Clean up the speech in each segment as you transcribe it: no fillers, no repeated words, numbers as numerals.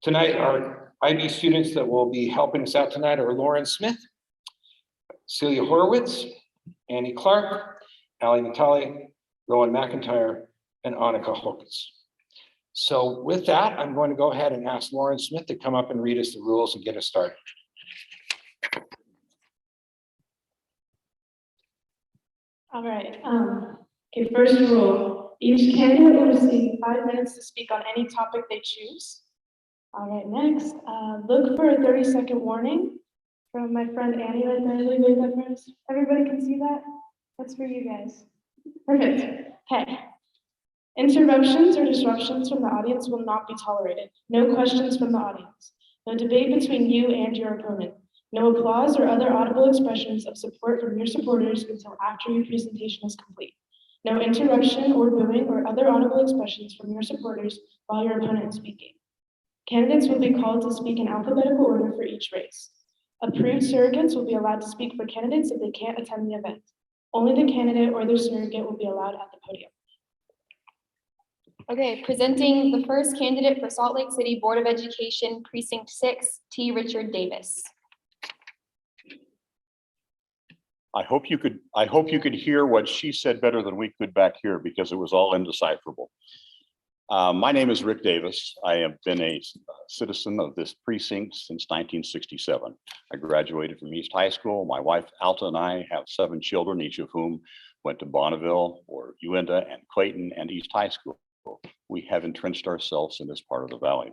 Tonight, our IB students that will be helping us out tonight are Lauren Smith, Celia Horowitz, Annie Clark, Ali Natali, Rowan McIntyre, and Annika Hokes. So with that, I'm going to go ahead and ask Lauren Smith to come up and read us the rules and get us started. All right. Okay, first rule. Each candidate will receive 5 minutes to speak on any topic they choose. All right, next, look for a 30-second warning from my friend Annie right there. Wave that for us. Everybody can see that? That's for you guys. Perfect. Okay. Interruptions or disruptions from the audience will not be tolerated. No questions from the audience. No debate between you and your opponent. No applause or other audible expressions of support from your supporters until after your presentation is complete. No interruption or booing or other audible expressions from your supporters while your opponent is speaking. Candidates will be called to speak in alphabetical order for each race. Approved surrogates will be allowed to speak for candidates if they can't attend the event. Only the candidate or their surrogate will be allowed at the podium. Okay, presenting the first candidate for Salt Lake City Board of Education, Precinct 6, T. Richard Davis. I hope you could hear what she said better than we could back here because it was all indecipherable. My name is Rick Davis. I have been a citizen of this precinct since 1967. I graduated from East High School. My wife Alta and I have 7 children, each of whom went to Bonneville or Uinta and Clayton and East High School. We have entrenched ourselves in this part of the valley.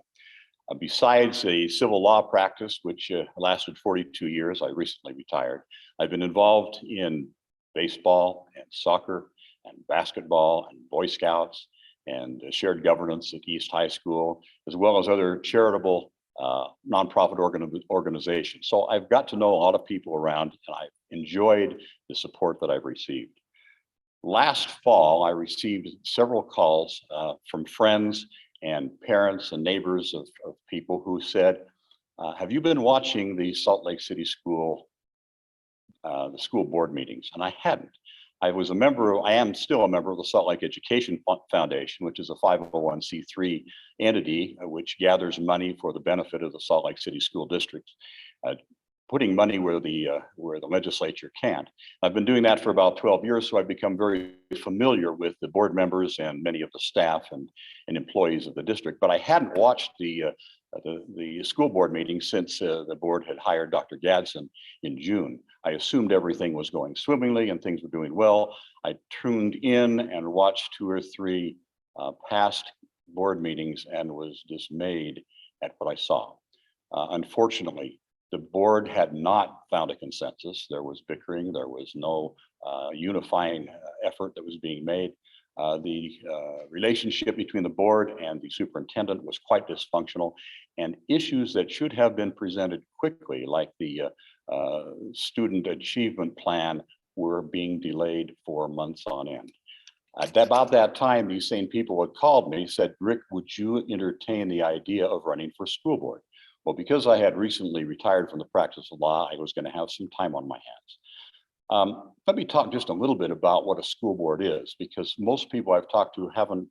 Besides a civil law practice, which lasted 42 years, I recently retired. I've been involved in baseball and soccer and basketball and Boy Scouts and shared governance at East High School, as well as other charitable nonprofit organizations. So I've got to know a lot of people around, and I've enjoyed the support that I've received. Last fall, I received several calls from friends and parents and neighbors of people who said, have you been watching the Salt Lake City School, the school board meetings? And I hadn't. I am still a member of the Salt Lake Education Foundation, which is a 501c3 entity which gathers money for the benefit of the Salt Lake City School District, putting money where the legislature can't. I've been doing that for about 12 years, so I've become very familiar with the board members and many of the staff and employees of the district. But I hadn't watched the school board meeting since the board had hired Dr. Gadsden in June. I assumed everything was going swimmingly and things were doing well. I tuned in and watched 2 or 3 past board meetings and was dismayed at what I saw. Unfortunately, the board had not found a consensus. There was bickering. There was no unifying effort that was being made. The relationship between the board and the superintendent was quite dysfunctional, and issues that should have been presented quickly, like the student achievement plan, were being delayed for months on end. At about that time, these same people had called me, said, Rick, would you entertain the idea of running for school board? Well, because I had recently retired from the practice of law, I was going to have some time on my hands. Let me talk just a little bit about what a school board is, because most people I've talked to haven't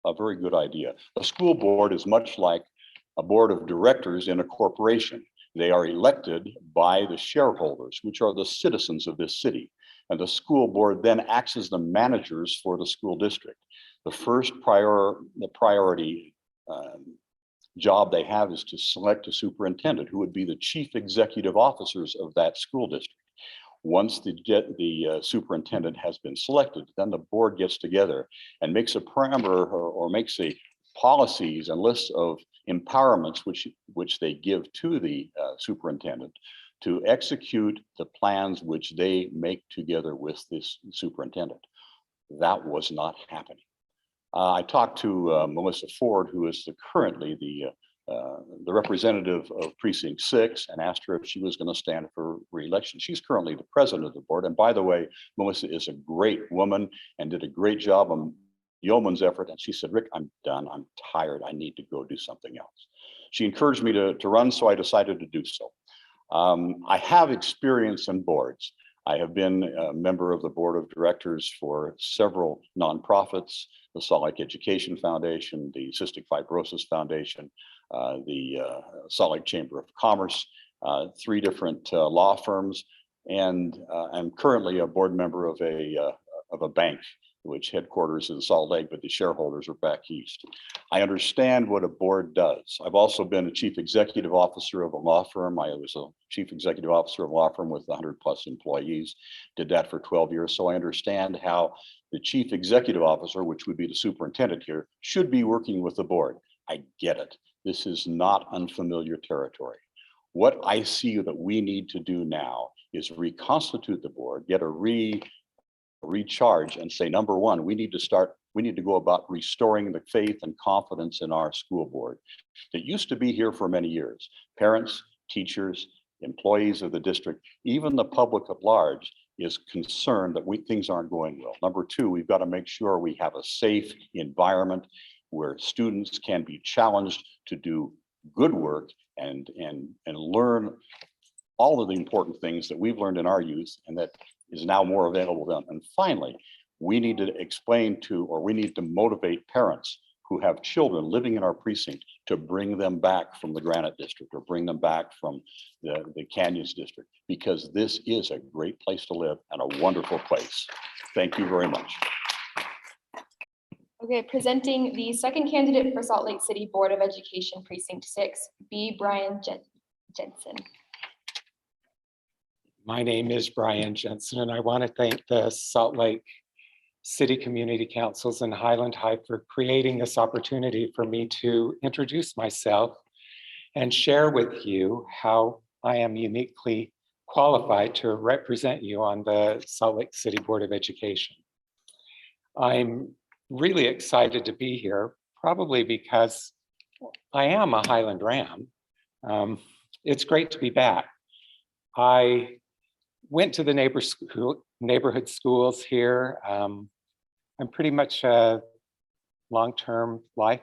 a very good idea. A school board is much like a board of directors in a corporation. They are elected by the shareholders, which are the citizens of this city. And the school board then acts as the managers for the school district. The first priority job they have is to select a superintendent who would be the chief executive officers of that school district. Once the superintendent has been selected, then the board gets together and makes a parameter or makes a policies and lists of empowerments which they give to the superintendent to execute the plans which they make together with this superintendent. That was not happening. I talked to Melissa Ford, who is currently the representative of Precinct 6, and asked her if she was going to stand for re-election. She's currently the president of the board. And by the way, Melissa is a great woman and did a great job on yeoman's effort. And she said, Rick, I'm done. I'm tired. I need to go do something else. She encouraged me to run, so I decided to do so. I have experience in boards. I have been a member of the board of directors for several nonprofits, the Salt Lake Education Foundation, the Cystic Fibrosis Foundation, the Salt Lake Chamber of Commerce, 3 different law firms, and I'm currently a board member of a bank, which headquarters in Salt Lake, but the shareholders are back east. I understand what a board does. I've also been a chief executive officer of a law firm. I was a chief executive officer of a law firm with 100+ employees, did that for 12 years. So I understand how the chief executive officer, which would be the superintendent here, should be working with the board. I get it. This is not unfamiliar territory. What I see that we need to do now is reconstitute the board, get a recharge, and say, number one, we need to go about restoring the faith and confidence in our school board that used to be here for many years. Parents, teachers, employees of the district, even the public at large is concerned that things aren't going well. Number two, we've got to make sure we have a safe environment where students can be challenged to do good work and learn all of the important things that we've learned in our youth and that is now more available to them. And finally, we need to explain to, or we need to motivate parents who have children living in our precinct to bring them back from the Granite District or bring them back from the Canyons District, because this is a great place to live and a wonderful place. Thank you very much. Okay, presenting the second candidate for Salt Lake City Board of Education Precinct 6, B. Brian Jensen. My name is Brian Jensen, and I want to thank the Salt Lake City Community Councils and Highland High for creating this opportunity for me to introduce myself and share with you how I am uniquely qualified to represent you on the Salt Lake City Board of Education. I'm really excited to be here, probably because I am a Highland Ram. It's great to be back. I went to the neighborhood schools here. I'm pretty much a long-term life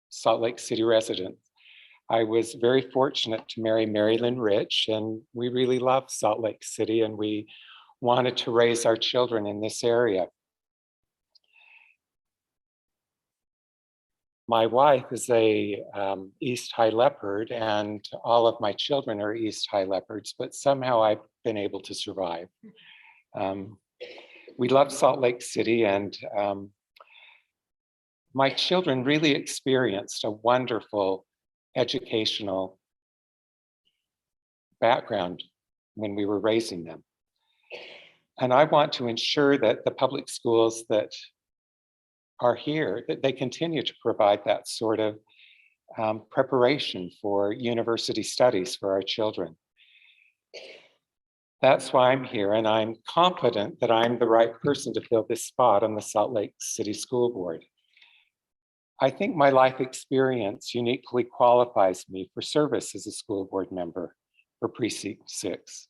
Salt Lake City resident. I was very fortunate to marry Mary Lynn Rich, and we really love Salt Lake City, and we wanted to raise our children in this area. My wife is a East High Leopard, and all of my children are East High Leopards, but somehow I've been able to survive. We love Salt Lake City, and my children really experienced a wonderful educational background when we were raising them. And I want to ensure that the public schools that are here, that they continue to provide that sort of preparation for university studies for our children. That's why I'm here, and I'm confident that I'm the right person to fill this spot on the Salt Lake City School Board. I think my life experience uniquely qualifies me for service as a school board member for Precinct 6.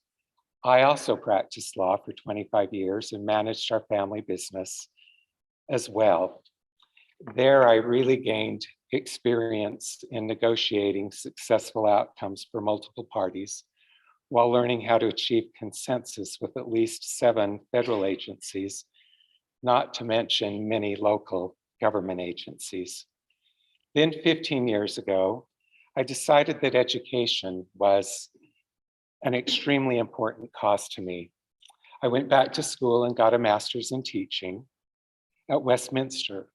I also practiced law for 25 years and managed our family business as well. There, I really gained experience in negotiating successful outcomes for multiple parties while learning how to achieve consensus with at least 7 federal agencies, not to mention many local government agencies. Then 15 years ago, I decided that education was an extremely important cause to me. I went back to school and got a master's in teaching at Westminster.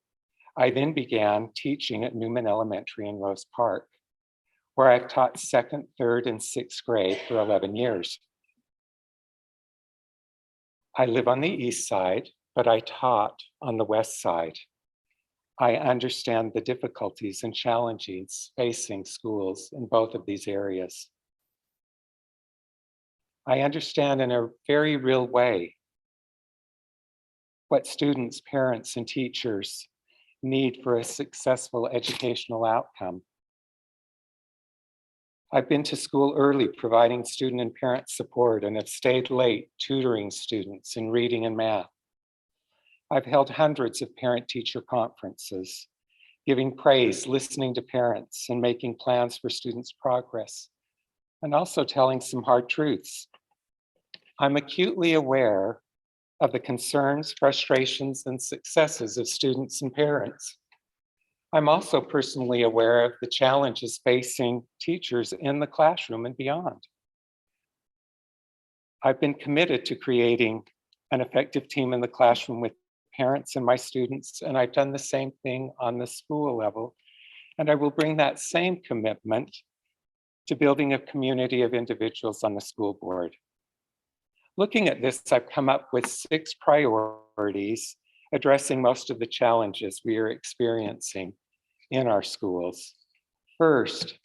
I then began teaching at Newman Elementary in Rose Park, where I've taught 2nd, 3rd, and 6th grade for 11 years. I live on the east side, but I taught on the west side. I understand the difficulties and challenges facing schools in both of these areas. I understand in a very real way what students, parents, and teachers need for a successful educational outcome. I've been to school early, providing student and parent support, and have stayed late tutoring students in reading and math. I've held hundreds of parent-teacher conferences, giving praise, listening to parents, and making plans for students' progress, and also telling some hard truths. I'm acutely aware of the concerns, frustrations, and successes of students and parents. I'm also personally aware of the challenges facing teachers in the classroom and beyond. I've been committed to creating an effective team in the classroom with parents and my students, and I've done the same thing on the school level. And I will bring that same commitment to building a community of individuals on the school board. Looking at this, I've come up with 6 priorities addressing most of the challenges we are experiencing in our schools. First,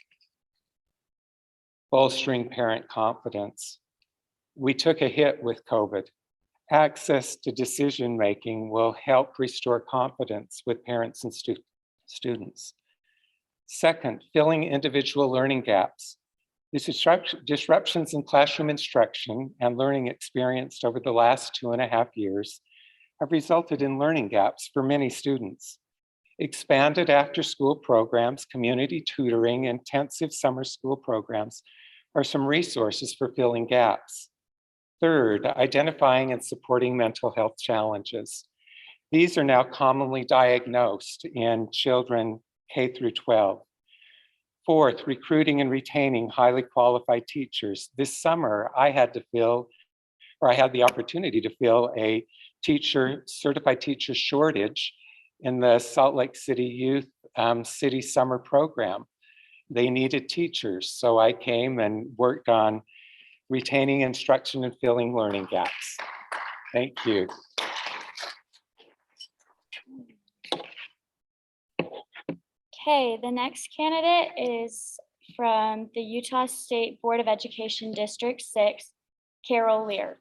bolstering parent confidence. We took a hit with COVID. Access to decision-making will help restore confidence with parents and students. Second, filling individual learning gaps. The disruptions in classroom instruction and learning experienced over the last 2.5 years have resulted in learning gaps for many students. Expanded after-school programs, community tutoring, intensive summer school programs are some resources for filling gaps. Third, identifying and supporting mental health challenges. These are now commonly diagnosed in children K through 12. Fourth, recruiting and retaining highly qualified teachers. This summer, I had the opportunity to fill a certified teacher shortage in the Salt Lake City Youth City Summer Program. They needed teachers, so I came and worked on retaining instruction and filling learning gaps. Thank you. Okay, the next candidate is from the Utah State Board of Education District 6, Carol Lear.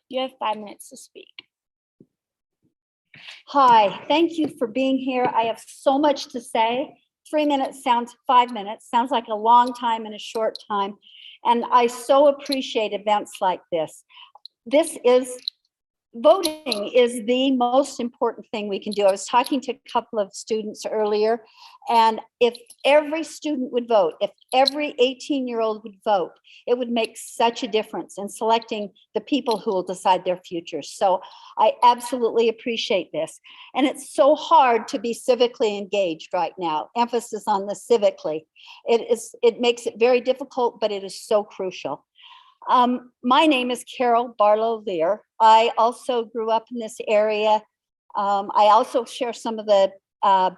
You have 5 minutes to speak. Hi, thank you for being here. I have so much to say. 3 minutes sounds 5 minutes, sounds like a long time in a short time. And I so appreciate events like this. Voting is the most important thing we can do. I was talking to a couple of students earlier, and if every student would vote, if every 18-year-old would vote, it would make such a difference in selecting the people who will decide their futures. So I absolutely appreciate this. And it's so hard to be civically engaged right now. Emphasis on the civically. It makes it very difficult, but it is so crucial. My name is Carol Barlow Lear. I also grew up in this area. I also share some of the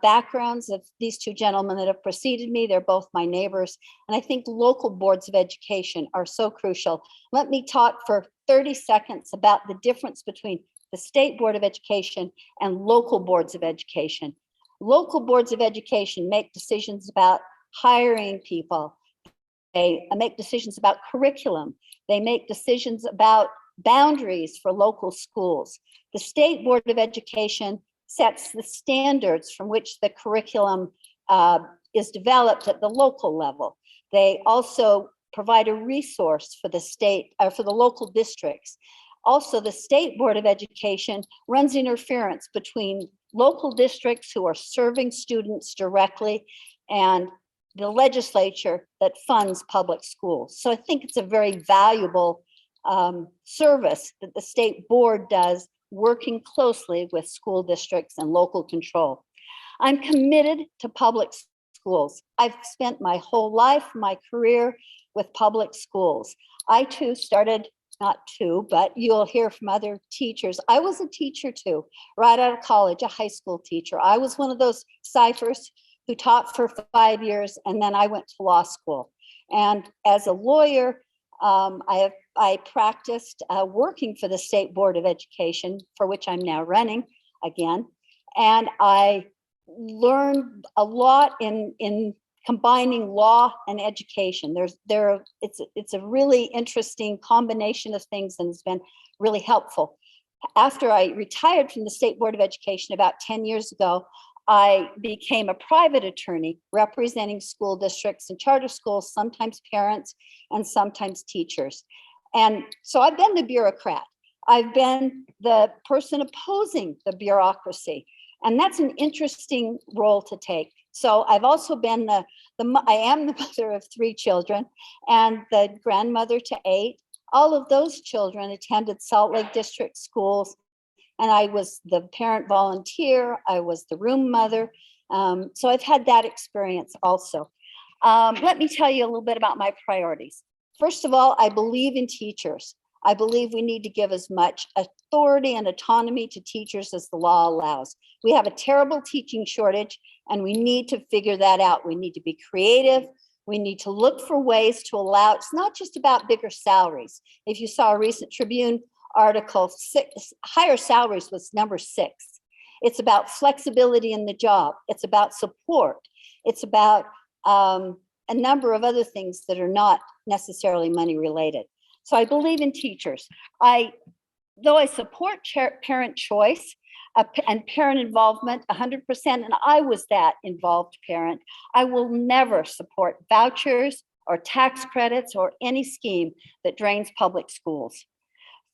backgrounds of these 2 gentlemen that have preceded me. They're both my neighbors. And I think local boards of education are so crucial. Let me talk for 30 seconds about the difference between the State Board of Education and local boards of education. Local boards of education make decisions about hiring people. They make decisions about curriculum. They make decisions about boundaries for local schools. The State Board of Education sets the standards from which the curriculum is developed at the local level. They also provide a resource for the state or for the local districts. Also, the State Board of Education runs interference between local districts who are serving students directly and the legislature that funds public schools. So I think it's a very valuable service that the state board does, working closely with school districts and local control. I'm committed to public schools. I've spent my whole life, my career with public schools. I too started, not too, but you'll hear from other teachers. I was a teacher too, right out of college, a high school teacher. I was one of those ciphers who taught for 5 years, and then I went to law school. And as a lawyer, I practiced working for the State Board of Education, for which I'm now running again. And I learned a lot in combining law and education. It's a really interesting combination of things, and it's been really helpful. After I retired from the State Board of Education about 10 years ago, I became a private attorney representing school districts and charter schools, sometimes parents and sometimes teachers. And so I've been the bureaucrat. I've been the person opposing the bureaucracy. And that's an interesting role to take. So I've also been I am the mother of 3 children and the grandmother to 8. All of those children attended Salt Lake District schools, and I was the parent volunteer. I was the room mother. So I've had that experience also. Let me tell you a little bit about my priorities. First of all, I believe in teachers. I believe we need to give as much authority and autonomy to teachers as the law allows. We have a terrible teaching shortage, and we need to figure that out. We need to be creative. We need to look for ways to allow, it's not just about bigger salaries. If you saw a recent Tribune article, higher salaries was number 6. It's about flexibility in the job. It's about support. It's about a number of other things that are not necessarily money related. So I believe in teachers. Though I support parent choice and parent involvement 100%, and I was that involved parent, I will never support vouchers or tax credits or any scheme that drains public schools.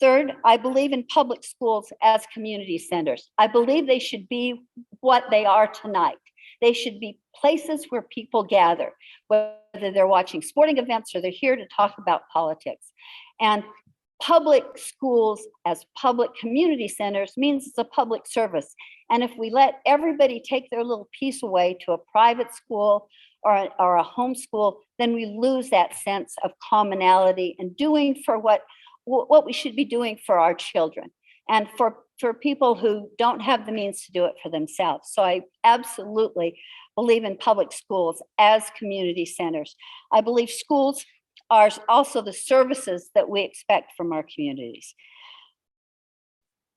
Third, I believe in public schools as community centers. I believe they should be what they are tonight. They should be places where people gather, whether they're watching sporting events or they're here to talk about politics. And public schools as public community centers means it's a public service. And if we let everybody take their little piece away to a private school or a homeschool, then we lose that sense of commonality and doing for what we should be doing for our children and for people who don't have the means to do it for themselves. So I absolutely believe in public schools as community centers. I believe schools are also the services that we expect from our communities.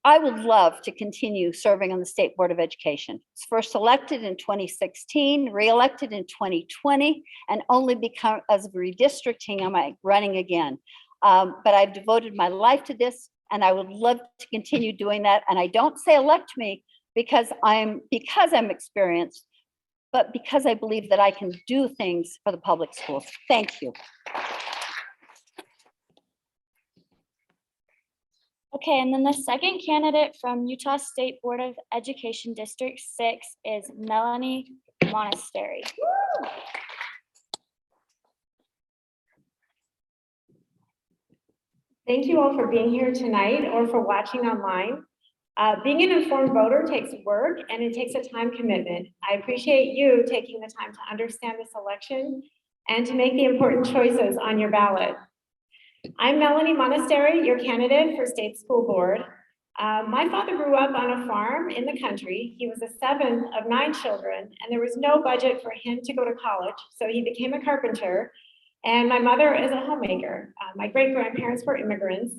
I would love to continue serving on the State Board of Education. I was first elected in 2016, re-elected in 2020, and only because of redistricting am I running again. But I've devoted my life to this, and I would love to continue doing that. And I don't say elect me because I'm experienced, but because I believe that I can do things for the public schools. Thank you. Okay, and then the second candidate from Utah State Board of Education District 6 is Melanie Monastery. Thank you all for being here tonight or for watching online. Being an informed voter takes work and it takes a time commitment. I appreciate you taking the time to understand this election and to make the important choices on your ballot. I'm Melanie Monastery, your candidate for State School Board. My father grew up on a farm in the country. He was the 7th of 9 children, and there was no budget for him to go to college, so he became a carpenter. And my mother is a homemaker. My great-grandparents were immigrants.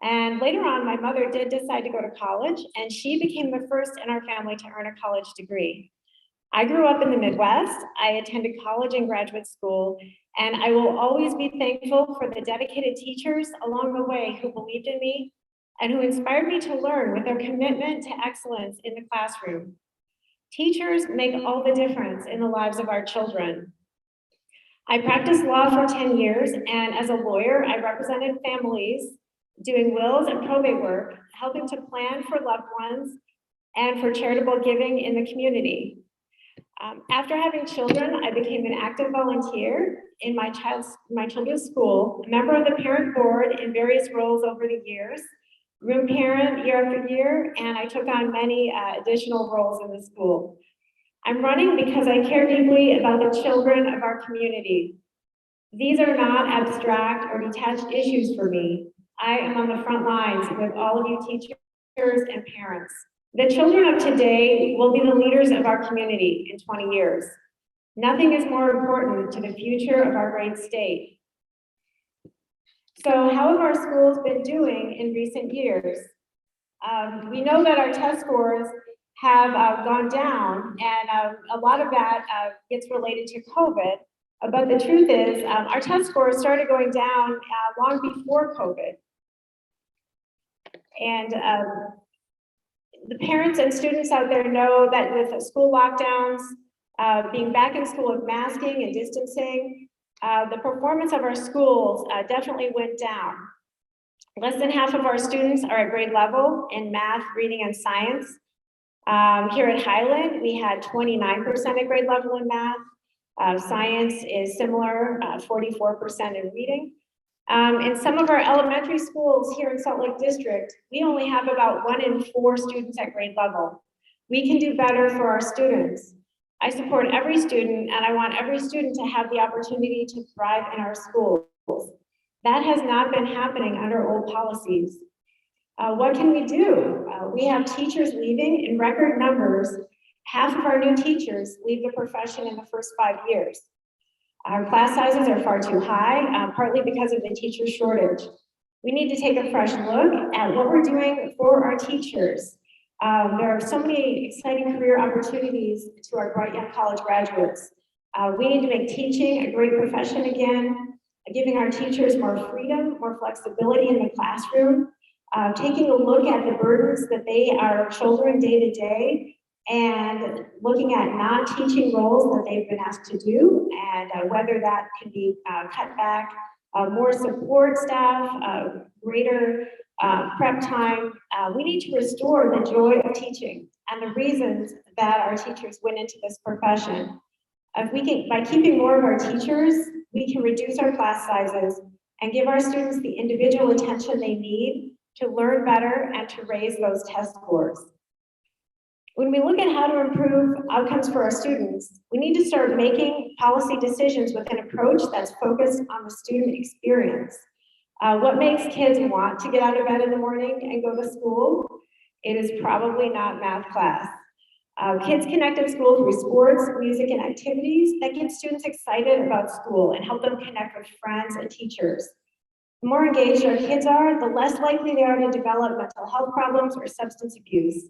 And later on, my mother did decide to go to college, and she became the first in our family to earn a college degree. I grew up in the Midwest. I attended college and graduate school, and I will always be thankful for the dedicated teachers along the way who believed in me and who inspired me to learn with their commitment to excellence in the classroom. Teachers make all the difference in the lives of our children. I practiced law for 10 years, and as a lawyer, I represented families doing wills and probate work, helping to plan for loved ones and for charitable giving in the community. After having children, I became an active volunteer in my children's school, a member of the parent board in various roles over the years, room parent year after year, and I took on many additional roles in the school. I'm running because I care deeply about the children of our community. These are not abstract or detached issues for me. I am on the front lines with all of you teachers and parents. The children of today will be the leaders of our community in 20 years. Nothing is more important to the future of our great state. So how have our schools been doing in recent years? We know that our test scores have gone down, and a lot of that gets related to COVID. But the truth is, our test scores started going down long before COVID. And the parents and students out there know that with the school lockdowns, being back in school with masking and distancing, the performance of our schools definitely went down. Less than half of our students are at grade level in math, reading, and science. Here at Highland, we had 29% at grade level in math. Science is similar, 44% in reading. In some of our elementary schools here in Salt Lake District, we only have about 1 in 4 students at grade level. We can do better for our students. I support every student, and I want every student to have the opportunity to thrive in our schools. That has not been happening under old policies. What can we do? We have teachers leaving in record numbers. Half of our new teachers leave the profession in the first 5 years. Our class sizes are far too high, partly because of the teacher shortage. We need to take a fresh look at what we're doing for our teachers. There are so many exciting career opportunities to our bright young college graduates. We need to make teaching a great profession again, giving our teachers more freedom, more flexibility in the classroom, taking a look at the burdens that they are shouldering day to day, and looking at non-teaching roles that they've been asked to do, and whether that can be cut back, more support staff, greater prep time. We need to restore the joy of teaching and the reasons that our teachers went into this profession. If we can, by keeping more of our teachers, we can reduce our class sizes and give our students the individual attention they need to learn better and to raise those test scores. When we look at how to improve outcomes for our students, we need to start making policy decisions with an approach that's focused on the student experience. What makes kids want to get out of bed in the morning and go to school? It is probably not math class. Kids connect in school through sports, music, and activities that get students excited about school and help them connect with friends and teachers. The more engaged our kids are, the less likely they are to develop mental health problems or substance abuse.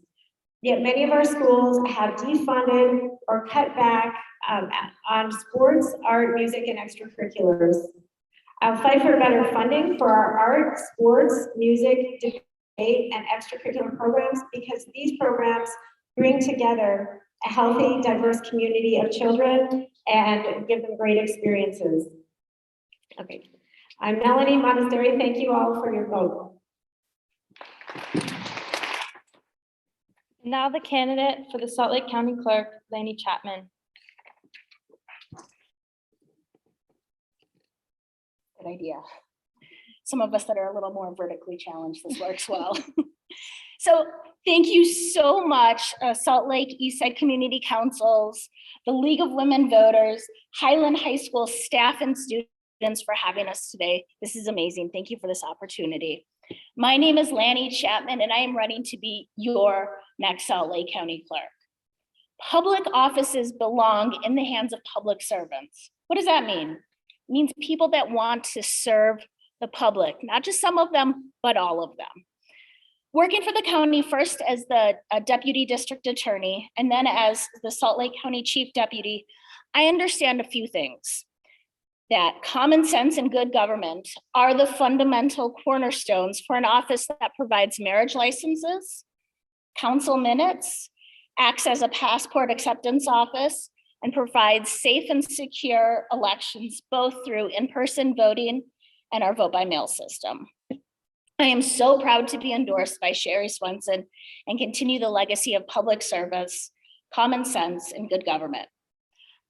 Yet many of our schools have defunded or cut back on sports, art, music, and extracurriculars. I'll fight for better funding for our art, sports, music, debate, and extracurricular programs, because these programs bring together a healthy, diverse community of children and give them great experiences. Okay, I'm Melanie Monastery. Thank you all for your vote. Now the candidate for the Salt Lake County Clerk, Laney Chapman. Good idea. Some of us that are a little more vertically challenged, this works well. So thank you so much, Salt Lake Eastside Community Councils, the League of Women Voters, Highland High School staff and students for having us today. This is amazing. Thank you for this opportunity. My name is Laney Chapman, and I am running to be your next Salt Lake County Clerk. Public offices belong in the hands of public servants. What does that mean? It means people that want to serve the public, not just some of them, but all of them. Working for the county first as the deputy district attorney, and then as the Salt Lake County Chief Deputy, I understand a few things. That common sense and good government are the fundamental cornerstones for an office that provides marriage licenses, council minutes, acts as a passport acceptance office, and provides safe and secure elections, both through in-person voting and our vote by mail system. I am so proud to be endorsed by Sherry Swenson and continue the legacy of public service, common sense, and good government.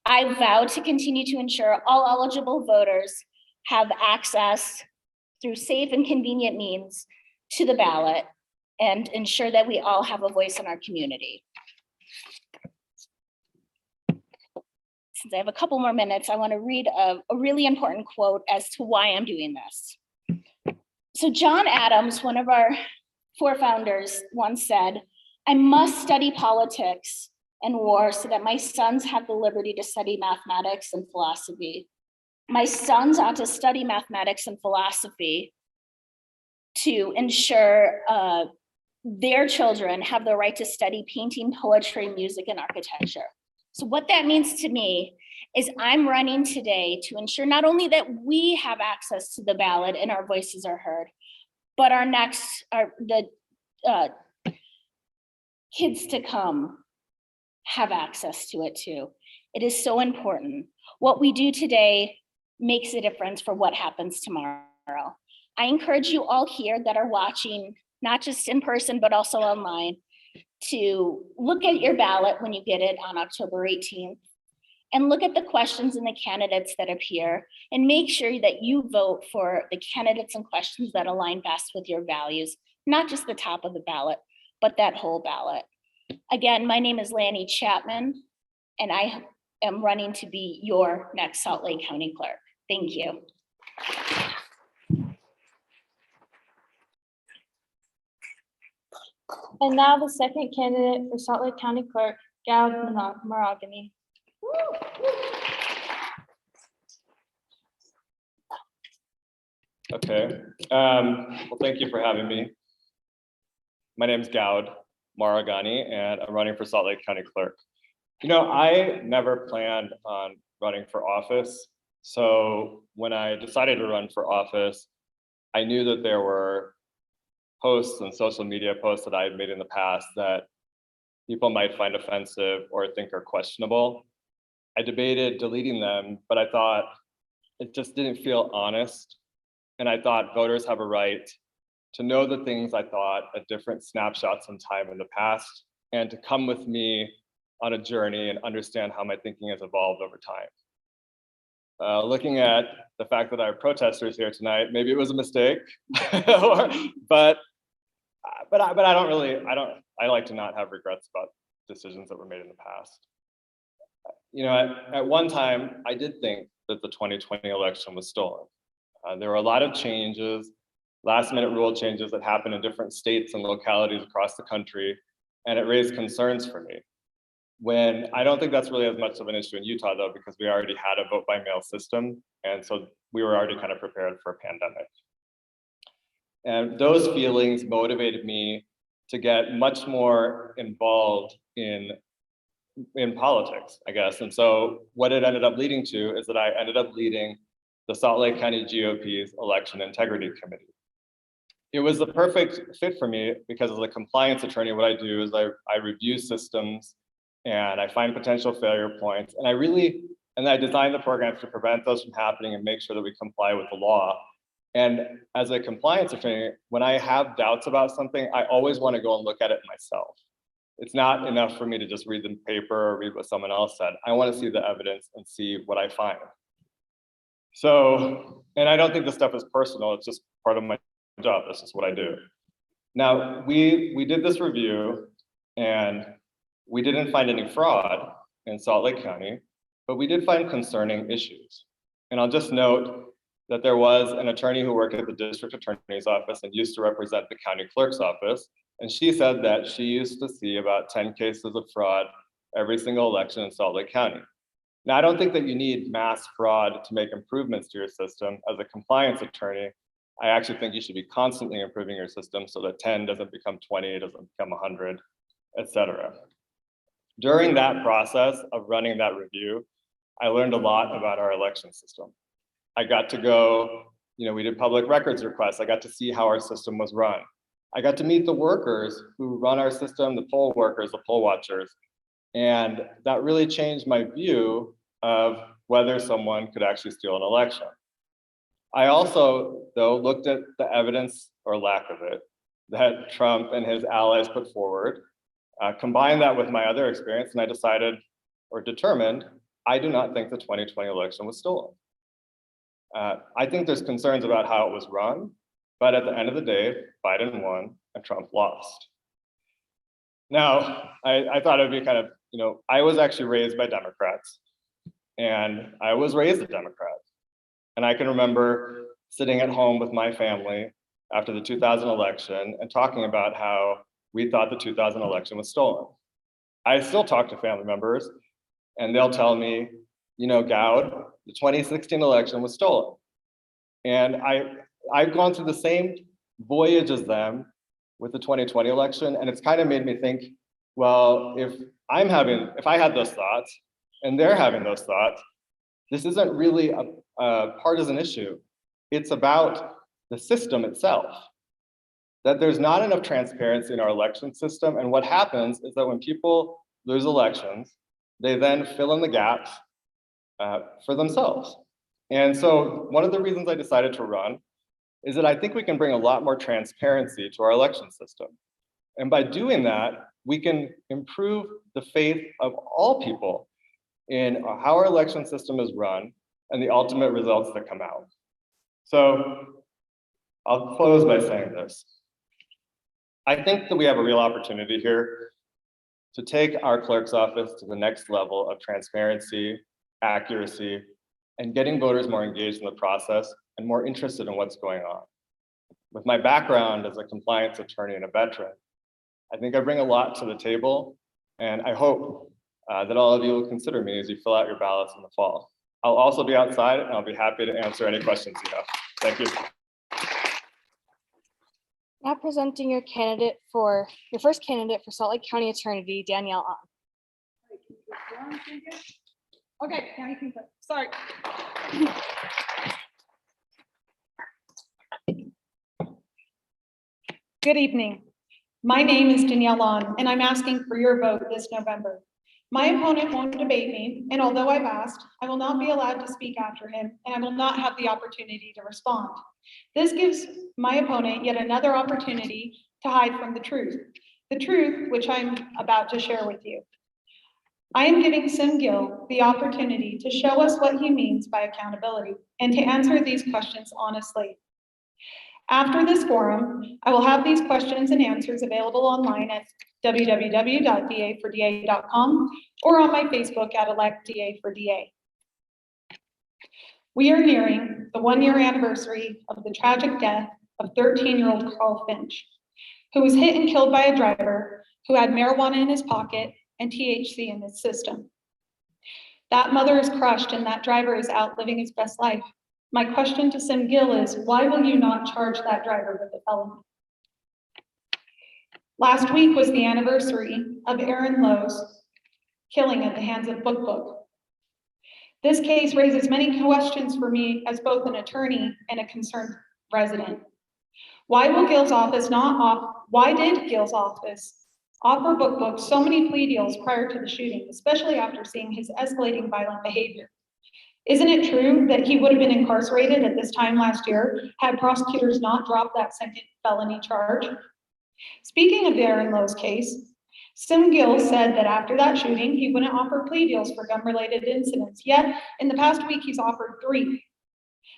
I vow to continue to ensure all eligible voters have access through safe and convenient means to the ballot and ensure that we all have a voice in our community. Since I have a couple more minutes, I want to read a really important quote as to why I'm doing this. So John Adams, one of our forefounders, once said, "I must study politics and war so that my sons have the liberty to study mathematics and philosophy. My sons ought to study mathematics and philosophy to ensure their children have the right to study painting, poetry, music, and architecture. So what that means to me is I'm running today to ensure not only that we have access to the ballot and our voices are heard, but the kids to come have access to it too. It is so important. What we do today makes a difference for what happens tomorrow. I encourage you all here that are watching, not just in person, but also online, to look at your ballot when you get it on October 18th and look at the questions and the candidates that appear and make sure that you vote for the candidates and questions that align best with your values, not just the top of the ballot, but that whole ballot. Again, my name is Lanny Chapman, and I am running to be your next Salt Lake County Clerk. Thank you. And now the second candidate for Salt Lake County Clerk, Gaud Maragani. Okay, well, thank you for having me. My name is Gaud Maragani, and I'm running for Salt Lake County Clerk. You know, I never planned on running for office. So when I decided to run for office, I knew that there were posts and social media posts that I had made in the past that people might find offensive or think are questionable. I debated deleting them, but I thought it just didn't feel honest. And I thought voters have a right to know the things I thought at different snapshots in time in the past, and to come with me on a journey and understand how my thinking has evolved over time. Looking at the fact that I have protesters here tonight, maybe it was a mistake, but I like to not have regrets about decisions that were made in the past. You know, at one time, I did think that the 2020 election was stolen. There were a lot of changes, last minute rule changes that happened in different states and localities across the country, and it raised concerns for me. When I don't think that's really as much of an issue in Utah though, because we already had a vote by mail system. And so we were already kind of prepared for a pandemic. And those feelings motivated me to get much more involved in politics, I guess. And so what it ended up leading to is that I ended up leading the Salt Lake County GOP's Election Integrity Committee. It was the perfect fit for me because as a compliance attorney, what I do is I review systems and I find potential failure points. And I design the programs to prevent those from happening and make sure that we comply with the law. And as a compliance attorney, when I have doubts about something, I always want to go and look at it myself. It's not enough for me to just read the paper or read what someone else said. I want to see the evidence and see what I find. So, and I don't think this stuff is personal, it's just part of my job. This is what I do. Now, we did this review and we didn't find any fraud in Salt Lake County, but we did find concerning issues. And I'll just note that there was an attorney who worked at the district attorney's office and used to represent the county clerk's office. And she said that she used to see about 10 cases of fraud every single election in Salt Lake County. Now, I don't think that you need mass fraud to make improvements to your system. As a compliance attorney, I actually think you should be constantly improving your system so that 10 doesn't become 20, doesn't become 100, et cetera. During that process of running that review, I learned a lot about our election system. I got to go, we did public records requests. I got to see how our system was run. I got to meet the workers who run our system, the poll workers, the poll watchers. And that really changed my view of whether someone could actually steal an election. I also, though, looked at the evidence or lack of it that Trump and his allies put forward, combined that with my other experience, and I decided or determined I do not think the 2020 election was stolen. I think there's concerns about how it was run, but at the end of the day, Biden won and Trump lost. Now, I thought it would be kind of, I was actually raised by Democrats, and I was raised a Democrat. And I can remember sitting at home with my family after the 2000 election and talking about how we thought the 2000 election was stolen. I still talk to family members and they'll tell me, Gaud, the 2016 election was stolen. And I've gone through the same voyage as them with the 2020 election. And it's kind of made me think, well, if I had those thoughts and they're having those thoughts, this isn't really a partisan issue. It's about the system itself, that there's not enough transparency in our election system. And what happens is that when people lose elections, they then fill in the gaps for themselves. And so one of the reasons I decided to run is that I think we can bring a lot more transparency to our election system. And by doing that, we can improve the faith of all people in how our election system is run and the ultimate results that come out. So I'll close by saying this. I think that we have a real opportunity here to take our clerk's office to the next level of transparency, accuracy, and getting voters more engaged in the process and more interested in what's going on. With my background as a compliance attorney and a veteran, I think I bring a lot to the table, and I hope that all of you will consider me as you fill out your ballots in the fall. I'll also be outside, and I'll be happy to answer any questions you have. Thank you. Now presenting your first candidate for Salt Lake County Attorney, Danielle On. Okay, now you can, sorry. Good evening. My name is Danielle On, and I'm asking for your vote this November. My opponent won't debate me, and although I've asked, I will not be allowed to speak after him, and I will not have the opportunity to respond. This gives my opponent yet another opportunity to hide from the truth which I'm about to share with you. I am giving Sim Gill the opportunity to show us what he means by accountability and to answer these questions honestly. After this forum, I will have these questions and answers available online at www.da4da.com or on my Facebook at electda4da. We are nearing the 1-year anniversary of the tragic death of 13-year-old Carl Finch, who was hit and killed by a driver who had marijuana in his pocket and THC in his system. That mother is crushed and that driver is out living his best life. My question to Sim Gill is, why will you not charge that driver with a felony? Last week was the anniversary of Aaron Lowe's killing at the hands of Book. This case raises many questions for me as both an attorney and a concerned resident. Why did Gill's office offer Book so many plea deals prior to the shooting, especially after seeing his escalating violent behavior? Isn't it true that he would have been incarcerated at this time last year had prosecutors not dropped that second felony charge? Speaking of the Aaron Lowe's case, Sim Gill said that after that shooting, he wouldn't offer plea deals for gun-related incidents, yet in the past week, he's offered 3.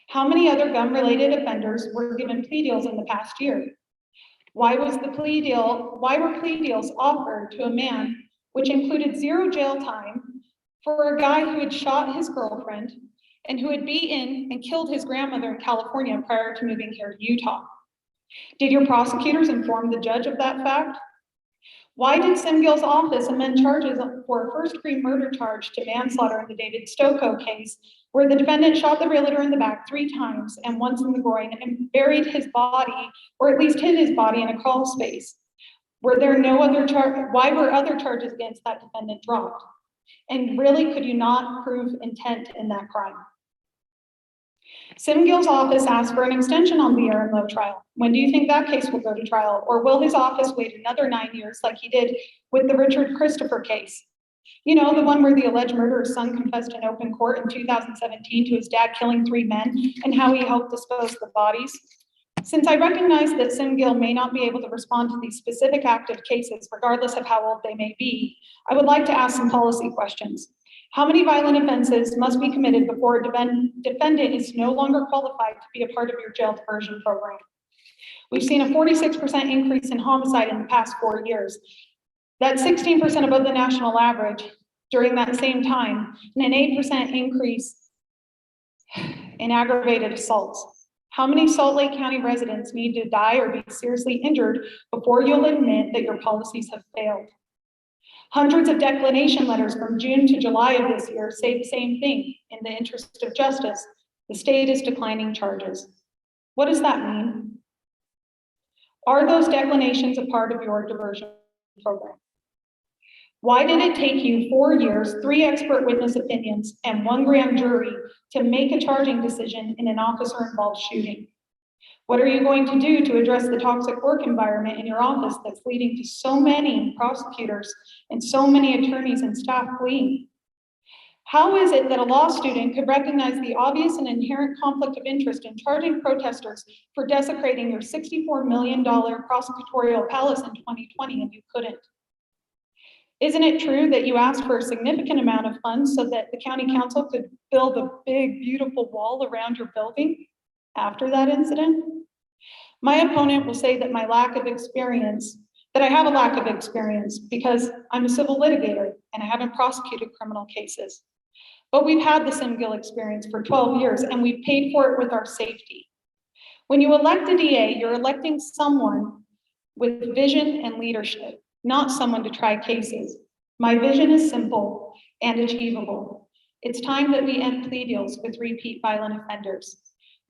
How many other gun-related offenders were given plea deals in the past year? Why were plea deals offered to a man which included 0 jail time for a guy who had shot his girlfriend and who had beaten and killed his grandmother in California prior to moving here to Utah? Did your prosecutors inform the judge of that fact? Why did Sim Gill's office amend charges for a first-degree murder charge to manslaughter in the David Stokoe case, where the defendant shot the realtor in the back 3 times and once in the groin and buried his body, or at least hid his body in a crawl space? Why were other charges against that defendant dropped? And really, could you not prove intent in that crime? Sim Gill's office asked for an extension on the Aaron Lowe trial. When do you think that case will go to trial? Or will his office wait another 9 years like he did with the Richard Christopher case? You know, the one where the alleged murderer's son confessed in open court in 2017 to his dad killing 3 men and how he helped dispose of the bodies. Since I recognize that Sim Gill may not be able to respond to these specific active cases, regardless of how old they may be, I would like to ask some policy questions. How many violent offenses must be committed before a defendant is no longer qualified to be a part of your jail diversion program? We've seen a 46% increase in homicide in the past 4 years. That's 16% above the national average during that same time, and an 8% increase in aggravated assaults. How many Salt Lake County residents need to die or be seriously injured before you'll admit that your policies have failed? Hundreds of declination letters from June to July of this year say the same thing. In the interest of justice, the state is declining charges. What does that mean? Are those declinations a part of your diversion program? Why did it take you 4 years, 3 expert witness opinions, and 1 grand jury to make a charging decision in an officer-involved shooting? What are you going to do to address the toxic work environment in your office that's leading to so many prosecutors and so many attorneys and staff fleeing? How is it that a law student could recognize the obvious and inherent conflict of interest in charging protesters for desecrating your $64 million prosecutorial palace in 2020 and you couldn't? Isn't it true that you asked for a significant amount of funds so that the county council could build a big, beautiful wall around your building after that incident? My opponent will say that my lack of experience, that I have a lack of experience because I'm a civil litigator and I haven't prosecuted criminal cases. But we've had the Gill experience for 12 years and we've paid for it with our safety. When you elect a DA, you're electing someone with vision and leadership, not someone to try cases. My vision is simple and achievable. It's time that we end plea deals with repeat violent offenders.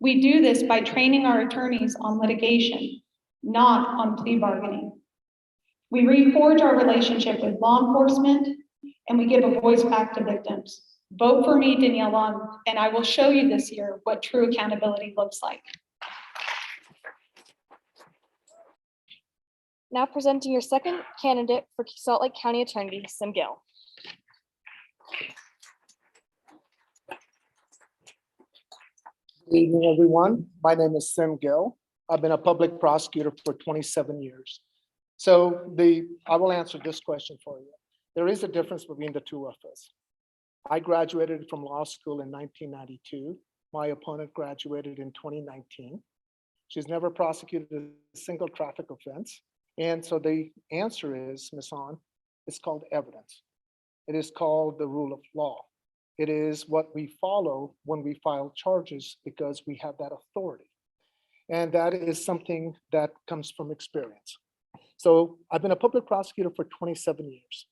We do this by training our attorneys on litigation, not on plea bargaining. We reforge our relationship with law enforcement and we give a voice back to victims. Vote for me, Danielle On, and I will show you this year what true accountability looks like. Now presenting your second candidate for Salt Lake County Attorney, Gill. Good evening, everyone. My name is Gill. I've been a public prosecutor for 27 years. So I will answer this question for you. There is a difference between the two of us. I graduated from law school in 1992. My opponent graduated in 2019. She's never prosecuted a single traffic offense. And so the answer is, Ms. On, it's called evidence. It is called the rule of law. It is what we follow when we file charges because we have that authority. And that is something that comes from experience. So I've been a public prosecutor for 27 years.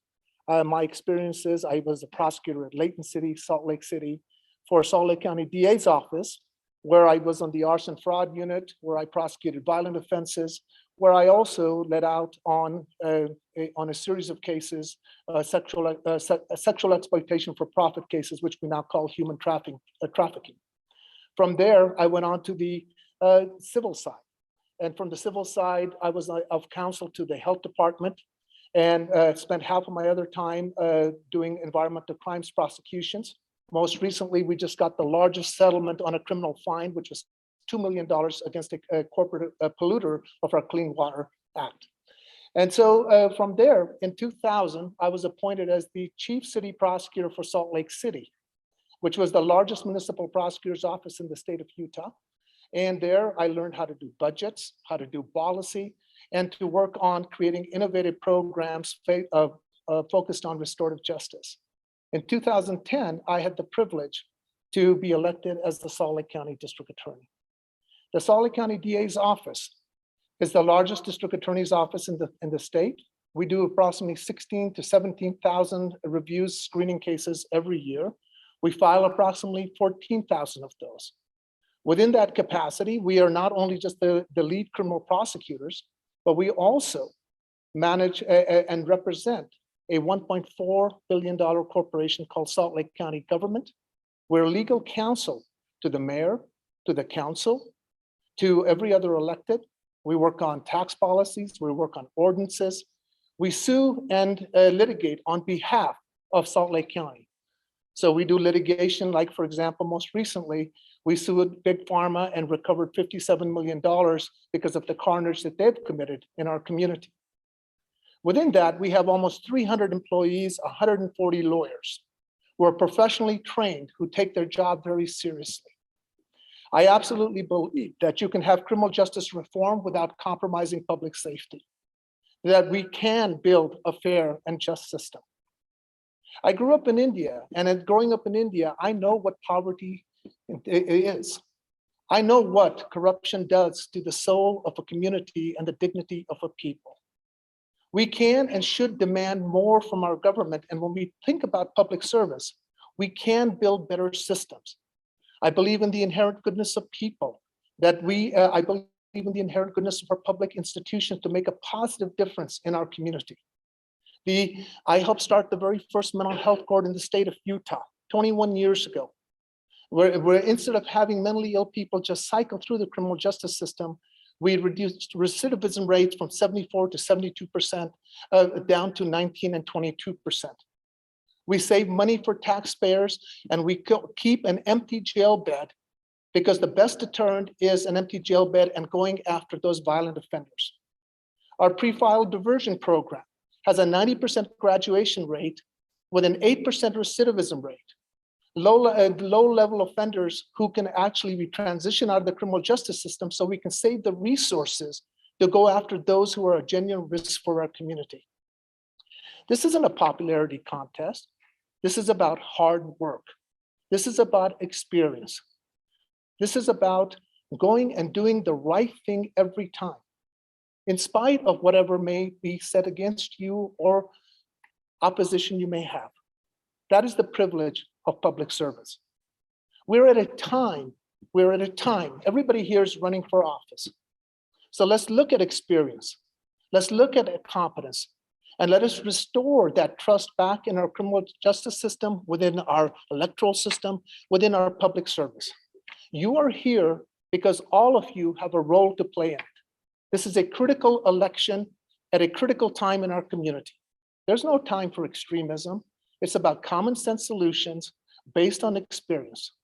My experience is I was a prosecutor at Layton City, Salt Lake City, for Salt Lake County DA's office, where I was on the arson fraud unit, where I prosecuted violent offenses, where I also led out on a series of cases, sexual exploitation for profit cases, which we now call human trafficking. From there, I went on to the civil side. And from the civil side, I was of counsel to the health department and spent half of my other time doing environmental crimes prosecutions. Most recently, we just got the largest settlement on a criminal fine, which was $2 million against a corporate polluter of our Clean Water Act. And so from there, in 2000, I was appointed as the chief city prosecutor for Salt Lake City, which was the largest municipal prosecutor's office in the state of Utah. And there I learned how to do budgets, how to do policy, and to work on creating innovative programs focused on restorative justice. In 2010, I had the privilege to be elected as the Salt Lake County District Attorney. The Salt Lake County DA's office is the largest district attorney's office in the state. We do approximately 16 to 17,000 reviews, screening cases every year. We file approximately 14,000 of those. Within that capacity, we are not only just the lead criminal prosecutors, but we also manage and represent a $1.4 billion corporation called Salt Lake County Government. We're legal counsel to the mayor, to the council, to every other elected. We work on tax policies, we work on ordinances. We sue and litigate on behalf of Salt Lake County. So we do litigation, like for example, most recently, we sued Big Pharma and recovered $57 million because of the carnage that they've committed in our community. Within that, we have almost 300 employees, 140 lawyers who are professionally trained, who take their job very seriously. I absolutely believe that you can have criminal justice reform without compromising public safety, that we can build a fair and just system. I grew up in India, and growing up in India, I know what poverty is. I know what corruption does to the soul of a community and the dignity of a people. We can and should demand more from our government, and when we think about public service, we can build better systems. I believe in the inherent goodness of people, that I believe in the inherent goodness of our public institutions to make a positive difference in our community. I helped start the very first mental health court in the state of Utah 21 years ago, where instead of having mentally ill people just cycle through the criminal justice system, we reduced recidivism rates from 74 to 72%, down to 19 and 22%. We save money for taxpayers, and we keep an empty jail bed, because the best deterrent is an empty jail bed and going after those violent offenders. Our pre-file diversion program has a 90% graduation rate with an 8% recidivism rate. Low-level offenders who can actually be transitioned out of the criminal justice system, so we can save the resources to go after those who are a genuine risk for our community. This isn't a popularity contest. This is about hard work. This is about experience. This is about going and doing the right thing every time, in spite of whatever may be said against you or opposition you may have. That is the privilege of public service. We're at a time, everybody here is running for office. So let's look at experience. Let's look at competence, and let us restore that trust back in our criminal justice system, within our electoral system, within our public service. You are here because all of you have a role to play in it. This is a critical election at a critical time in our community. There's no time for extremism. It's about common sense solutions based on experience.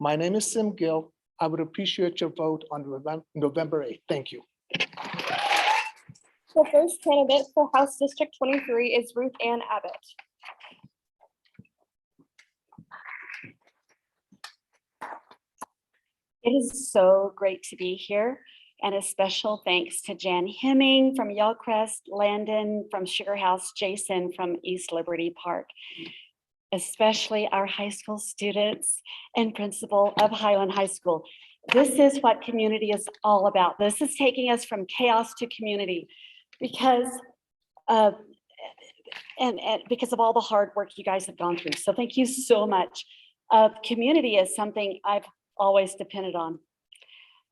My name is Sim Gill. I would appreciate your vote on November 8th. Thank you. The first candidate for House District 23 is Ruth Ann Abbott. It is so great to be here, and a special thanks to Jan Hemming from Yellcrest, Landon from Sugar House, Jason from East Liberty Park, especially our high school students and principal of Highland High School. This is what community is all about. This is taking us from chaos to community, because of all the hard work you guys have gone through. So thank you so much. Community is something I've always depended on.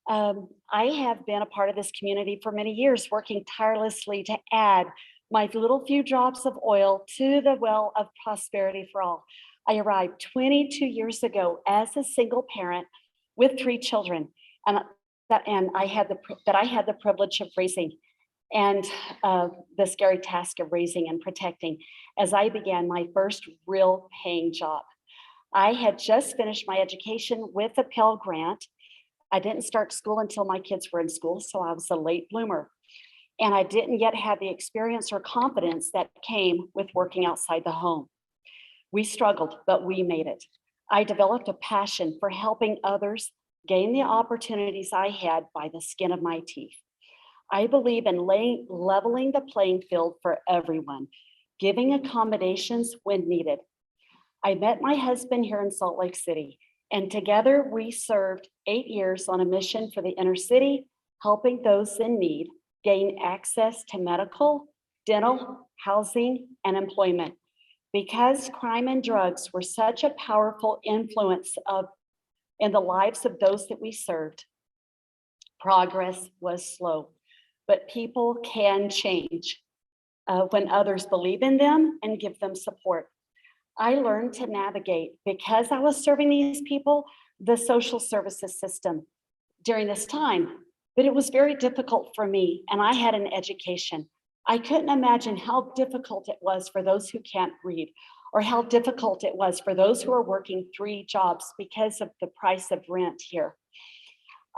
I have been a part of this community for many years, working tirelessly to add my little few drops of oil to the well of prosperity for all. I arrived 22 years ago as a single parent with 3 children, and I had the privilege of raising, and the scary task of raising and protecting, as I began my first real paying job. I had just finished my education with a Pell Grant. I didn't start school until my kids were in school, so I was a late bloomer. And I didn't yet have the experience or confidence that came with working outside the home. We struggled, but we made it. I developed a passion for helping others gain the opportunities I had by the skin of my teeth. I believe in leveling the playing field for everyone, giving accommodations when needed. I met my husband here in Salt Lake City, and together we served 8 years on a mission for the inner city, helping those in need gain access to medical, dental, housing, and employment. Because crime and drugs were such a powerful influence in the lives of those that we served, progress was slow, but people can change when others believe in them and give them support. I learned to navigate, because I was serving these people, the social services system during this time, but it was very difficult for me, and I had an education. I couldn't imagine how difficult it was for those who can't read, or how difficult it was for those who are working 3 jobs because of the price of rent here.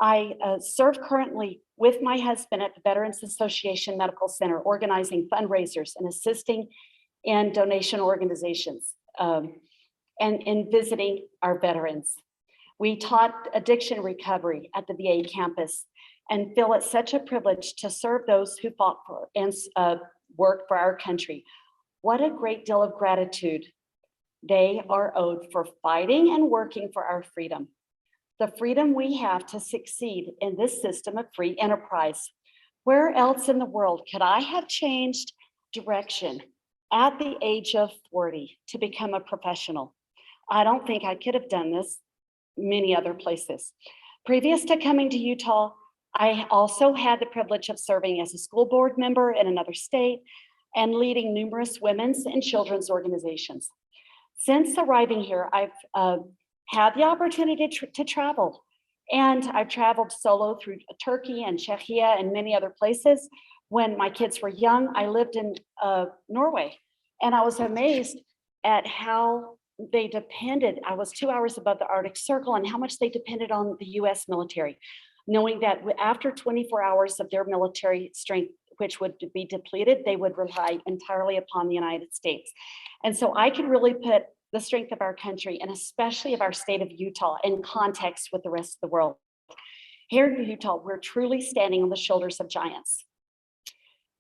I serve currently with my husband at the Veterans Association Medical Center, organizing fundraisers and assisting in donation organizations, and in visiting our veterans. We taught addiction recovery at the VA campus, and feel it's such a privilege to serve those who fought for and work for our country. What a great deal of gratitude they are owed for fighting and working for our freedom. The freedom we have to succeed in this system of free enterprise. Where else in the world could I have changed direction at the age of 40 to become a professional? I don't think I could have done this many other places. Previous to coming to Utah, I also had the privilege of serving as a school board member in another state and leading numerous women's and children's organizations. Since arriving here, I've had the opportunity to travel. And I've traveled solo through Turkey and Czechia and many other places. When my kids were young, I lived in Norway, and I was amazed at how they depended. I was 2 hours above the Arctic Circle and how much they depended on the US military, knowing that after 24 hours of their military strength, which would be depleted, they would rely entirely upon the United States. And so I could really put the strength of our country, and especially of our state of Utah, in context with the rest of the world. Here in Utah, we're truly standing on the shoulders of giants.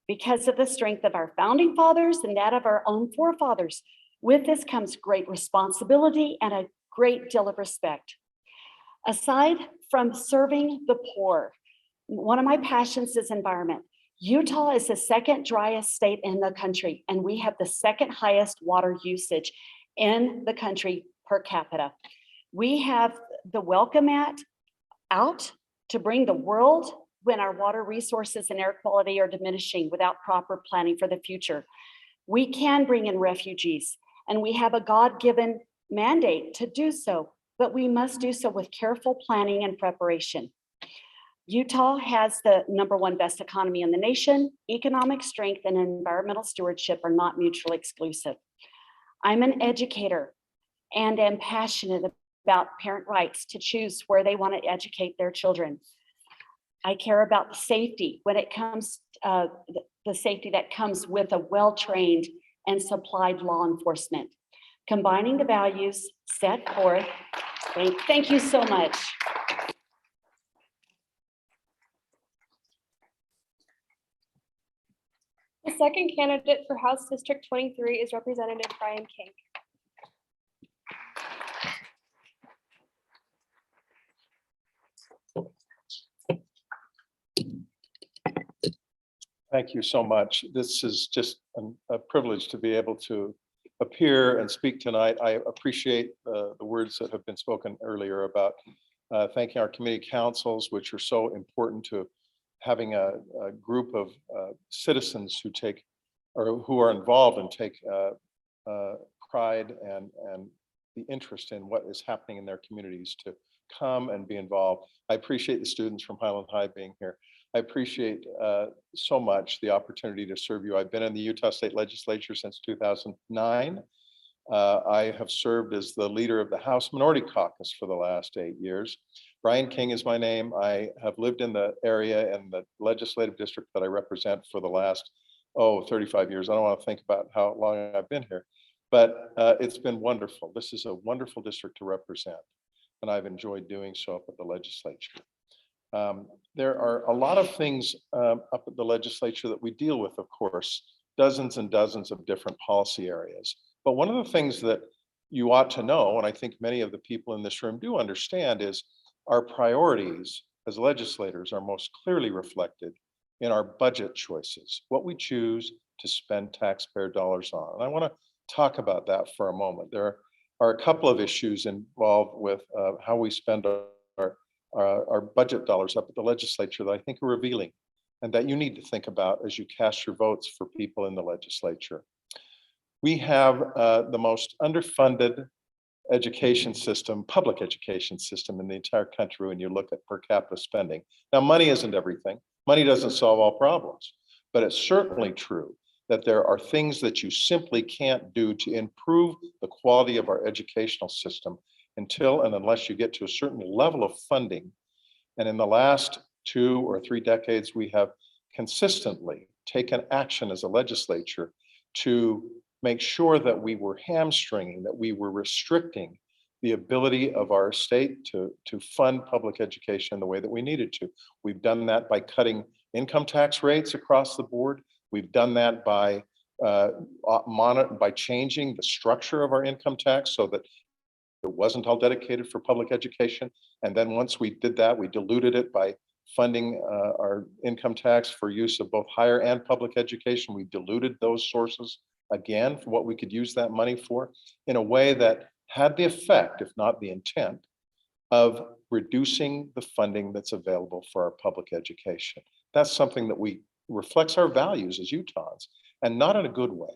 Because of the strength of our founding fathers and that of our own forefathers, with this comes great responsibility and a great deal of respect. Aside from serving the poor, one of my passions is environment. Utah is the second driest state in the country, and we have the second highest water usage in the country per capita. We have the welcome mat out to bring the world when our water resources and air quality are diminishing without proper planning for the future. We can bring in refugees, and we have a God-given mandate to do so, but we must do so with careful planning and preparation. Utah has the #1 best economy in the nation. Economic strength and environmental stewardship are not mutually exclusive. I'm an educator and am passionate about parent rights to choose where they want to educate their children. I care about the safety when it comes, the safety that comes with a well-trained and supplied law enforcement. Combining the values set forth. Thank you so much. The second candidate for House District 23 is Representative Brian King. Thank you so much. This is just a privilege to be able to appear and speak tonight. I appreciate the words that have been spoken earlier about thanking our community councils, which are so important to having a group of citizens who take or who are involved and take pride and the interest in what is happening in their communities to come and be involved. I appreciate the students from Highland High being here. I appreciate so much the opportunity to serve you. I've been in the Utah State Legislature since 2009. I have served as the leader of the House Minority Caucus for the last 8 years. Brian King is my name. I have lived in the area and the legislative district that I represent for the last, 35 years. I don't want to think about how long I've been here, but it's been wonderful. This is a wonderful district to represent, and I've enjoyed doing so up at the legislature. There are a lot of things up at the legislature that we deal with, of course, dozens and dozens of different policy areas. But one of the things that you ought to know, and I think many of the people in this room do understand, is our priorities as legislators are most clearly reflected in our budget choices, what we choose to spend taxpayer dollars on. And I want to talk about that for a moment. There are a couple of issues involved with how we spend our budget dollars up at the legislature that I think are revealing and that you need to think about as you cast your votes for people in the legislature. We have the most underfunded education system, public education system in the entire country when you look at per capita spending. Now, money isn't everything. Money doesn't solve all problems, but it's certainly true that there are things that you simply can't do to improve the quality of our educational system until and unless you get to a certain level of funding. And in the last 2 or 3 decades, we have consistently taken action as a legislature to make sure that we were hamstringing, that we were restricting the ability of our state to fund public education in the way that we needed to. We've done that by cutting income tax rates across the board. We've done that by changing the structure of our income tax so that it wasn't all dedicated for public education. And then once we did that, we diluted it by funding our income tax for use of both higher and public education. We diluted those sources again for what we could use that money for in a way that had the effect, if not the intent, of reducing the funding that's available for our public education. That's something that reflects our values as Utahns, and not in a good way.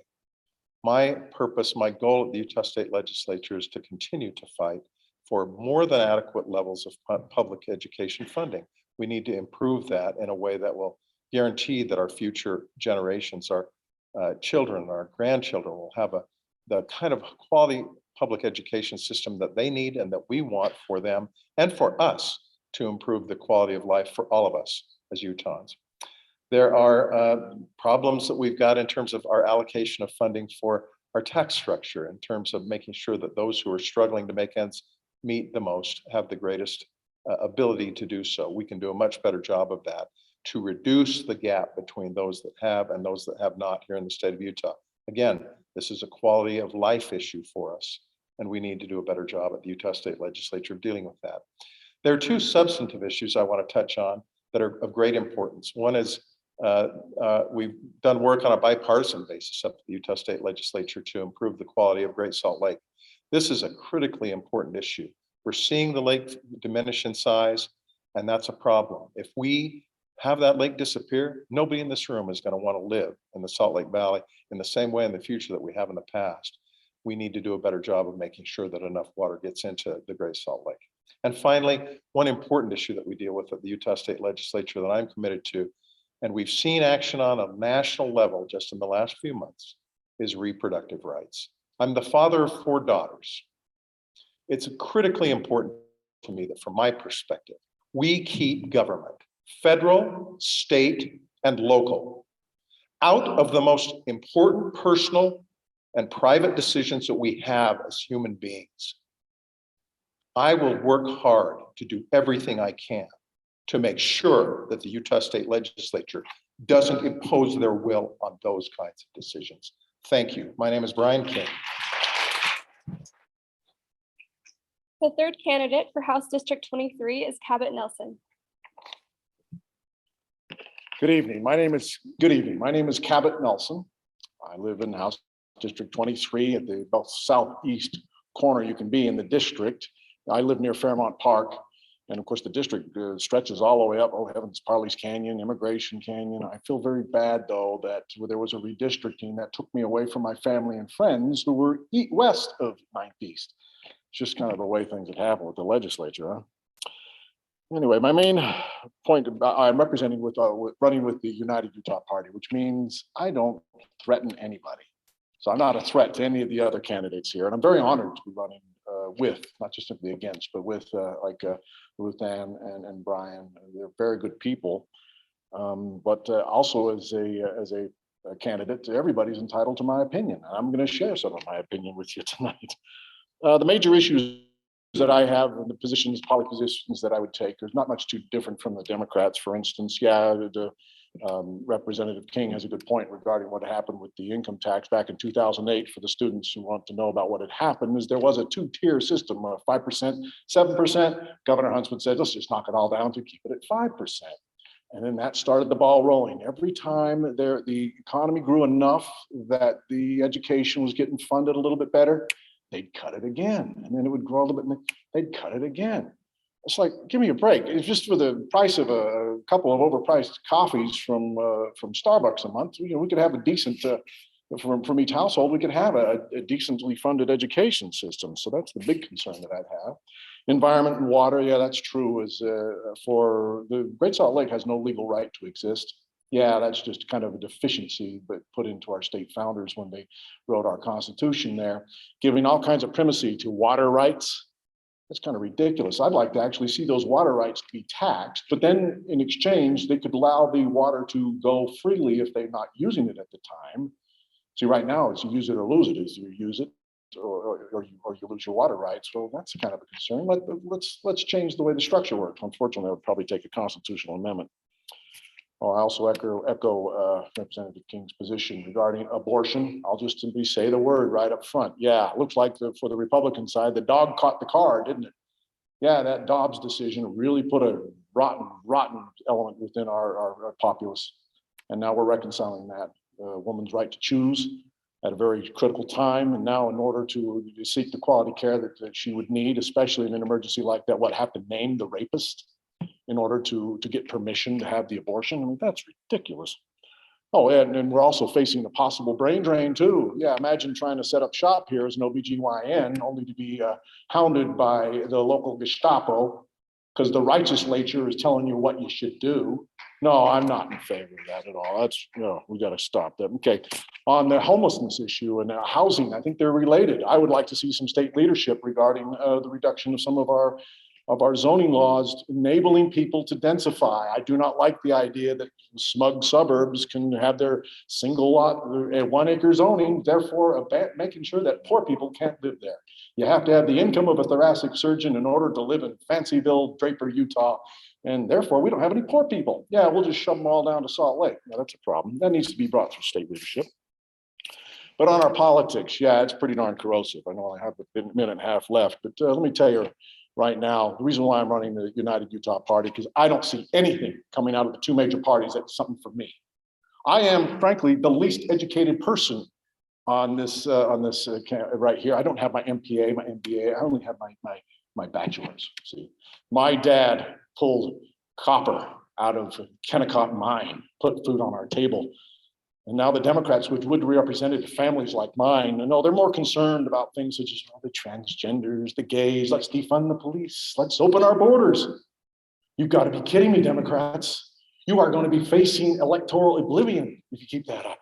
My purpose, my goal at the Utah State Legislature is to continue to fight for more than adequate levels of public education funding. We need to improve that in a way that will guarantee that our future generations, our children, our grandchildren will have the kind of quality public education system that they need and that we want for them and for us to improve the quality of life for all of us as Utahns. There are problems that we've got in terms of our allocation of funding for our tax structure, in terms of making sure that those who are struggling to make ends meet the most have the greatest ability to do so. We can do a much better job of that to reduce the gap between those that have and those that have not here in the state of Utah. Again, this is a quality of life issue for us, and we need to do a better job at the Utah State Legislature of dealing with that. There are two substantive issues I want to touch on that are of great importance. One is we've done work on a bipartisan basis up at the Utah State Legislature to improve the quality of Great Salt Lake. This is a critically important issue. We're seeing the lake diminish in size, and that's a problem. If we have that lake disappear, nobody in this room is going to want to live in the Salt Lake Valley in the same way in the future that we have in the past. We need to do a better job of making sure that enough water gets into the Great Salt Lake. And finally, one important issue that we deal with at the Utah State Legislature that I'm committed to, and we've seen action on a national level just in the last few months, is reproductive rights. I'm the father of 4 daughters. It's critically important to me that from my perspective, we keep government, federal, state, and local, out of the most important personal and private decisions that we have as human beings. I will work hard to do everything I can to make sure that the Utah State Legislature doesn't impose their will on those kinds of decisions. Thank you. My name is Brian King. The third candidate for House District 23 is Cabot Nelson. Good evening. My name is Cabot Nelson. I live in House District 23 at the about southeast corner you can be in the district. I live near Fairmont Park. And of course, the district stretches all the way up, oh heavens, Parley's Canyon, Immigration Canyon. I feel very bad though that there was a redistricting that took me away from my family and friends who were west of 9th East. It's just kind of the way things have happened with the legislature, huh? Anyway, my main point, I'm representing running with the United Utah Party, which means I don't threaten anybody. So I'm not a threat to any of the other candidates here. And I'm very honored to be running with, not just simply against, but with Ruth Ann and Brian. They're very good people. But also as a candidate, everybody's entitled to my opinion. And I'm going to share some of my opinion with you tonight. The major issues that I have and the positions, policy positions that I would take, there's not much too different from the Democrats. For instance, Representative King has a good point regarding what happened with the income tax back in 2008. For the students who want to know about what had happened, is there was a 2-tier system, 5%, 7%. Governor Huntsman said, let's just knock it all down to keep it at 5%. And then that started the ball rolling. Every time the economy grew enough that the education was getting funded a little bit better, they'd cut it again. And then it would grow a little bit, and they'd cut it again. It's like, give me a break. It's just for the price of a couple of overpriced coffees from Starbucks a month. We could have a decent, from each household, we could have a decently funded education system. So that's the big concern that I'd have. Environment and water, yeah, that's true. For the Great Salt Lake has no legal right to exist. Yeah, that's just kind of a deficiency that put into our state founders when they wrote our Constitution there, giving all kinds of primacy to water rights. That's kind of ridiculous. I'd like to actually see those water rights to be taxed, but then in exchange, they could allow the water to go freely if they're not using it at the time. See, right now, it's you use it or lose it. Is you use it or you lose your water rights. Well, that's kind of a concern. Let's change the way the structure works. Unfortunately, it would probably take a constitutional amendment. I also echo Representative King's position regarding abortion. I'll just simply say the word right up front. Yeah, it looks like for the Republican side, the dog caught the car, didn't it? Yeah, that Dobbs decision really put a rotten element within our populace. And now we're reconciling that. Woman's right to choose. at a very critical time. And now in order to seek the quality care that she would need, especially in an emergency like that, what, have to name the rapist in order to get permission to have the abortion? I mean, that's ridiculous. Oh, and we're also facing a possible brain drain too. Yeah, imagine trying to set up shop here as an OBGYN only to be hounded by the local Gestapo because the legislature is telling you what you should do. No, I'm not in favor of that at all. That's, no, we got to stop that. Okay, on the homelessness issue and housing, I think they're related. I would like to see some state leadership regarding the reduction of some of our zoning laws, enabling people to densify. I do not like the idea that smug suburbs can have their single lot, 1 acre zoning, therefore making sure that poor people can't live there. You have to have the income of a thoracic surgeon in order to live in Fancyville, Draper, Utah, and therefore we don't have any poor people. Yeah, we'll just shove them all down to Salt Lake. Yeah, that's a problem. That needs to be brought through state leadership. But on our politics, yeah, it's pretty darn corrosive. I know I have a minute and a half left, but let me tell you, right now, the reason why I'm running the United Utah Party, because I don't see anything coming out of the two major parties that's something for me. I am, frankly, the least educated person on this right here. I don't have my MPA, my MBA. I only have my bachelor's. See, my dad pulled copper out of Kennecott mine, put food on our table. And now the Democrats, which would represent families like mine, no, they're more concerned about things such as the transgenders, the gays. Let's defund the police. Let's open our borders. You've got to be kidding me, Democrats. You are going to be facing electoral oblivion if you keep that up.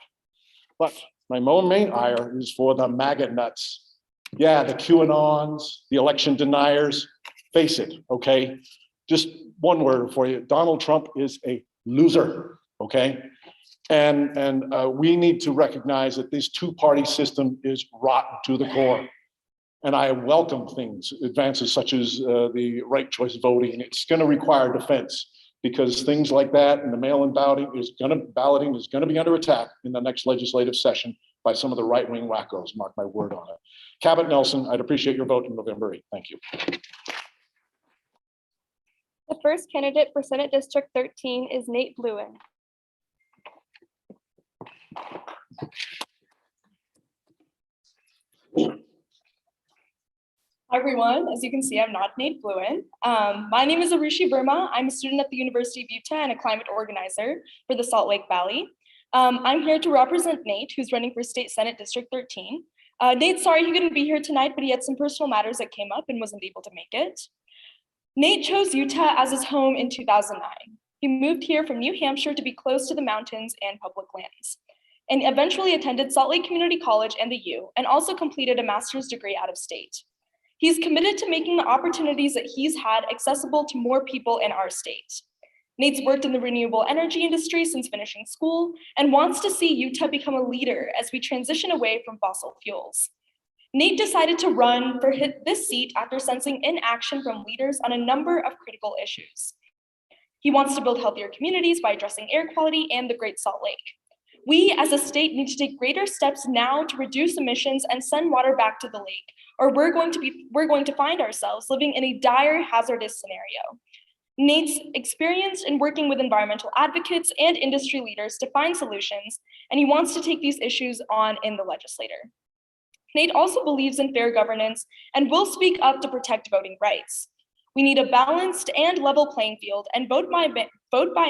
But my main ire is for the MAGA nuts. Yeah, the QAnons, the election deniers. Face it, okay? Just one word for you. Donald Trump is a loser, okay? And we need to recognize that this two-party system is rotten to the core. And I welcome advances such as the right choice voting. It's going to require defense because things like that and the mail-in balloting is going to be under attack in the next legislative session by some of the right-wing wackos. Mark my word on it. Cabot Nelson, I'd appreciate your vote in November 8th. Thank you. The first candidate for Senate District 13 is Nate Lewin. Hi everyone, as you can see, I'm not Nate Lewin. My name is Arushi Verma. I'm a student at the University of Utah and a climate organizer for the Salt Lake Valley. I'm here to represent Nate, who's running for State Senate District 13. Nate's sorry he couldn't be here tonight, but he had some personal matters that came up and wasn't able to make it. Nate chose Utah as his home in 2009. He moved here from New Hampshire to be close to the mountains and public lands, and eventually attended Salt Lake Community College and the U, and also completed a master's degree out of state. He's committed to making the opportunities that he's had accessible to more people in our state. Nate's worked in the renewable energy industry since finishing school and wants to see Utah become a leader as we transition away from fossil fuels. Nate decided to run for this seat after sensing inaction from leaders on a number of critical issues. He wants to build healthier communities by addressing air quality and the Great Salt Lake. We as a state need to take greater steps now to reduce emissions and send water back to the lake, or we're going to find ourselves living in a dire hazardous scenario. Nate's experienced in working with environmental advocates and industry leaders to find solutions, and he wants to take these issues on in the legislature. Nate also believes in fair governance and will speak up to protect voting rights. We need a balanced and level playing field, and vote by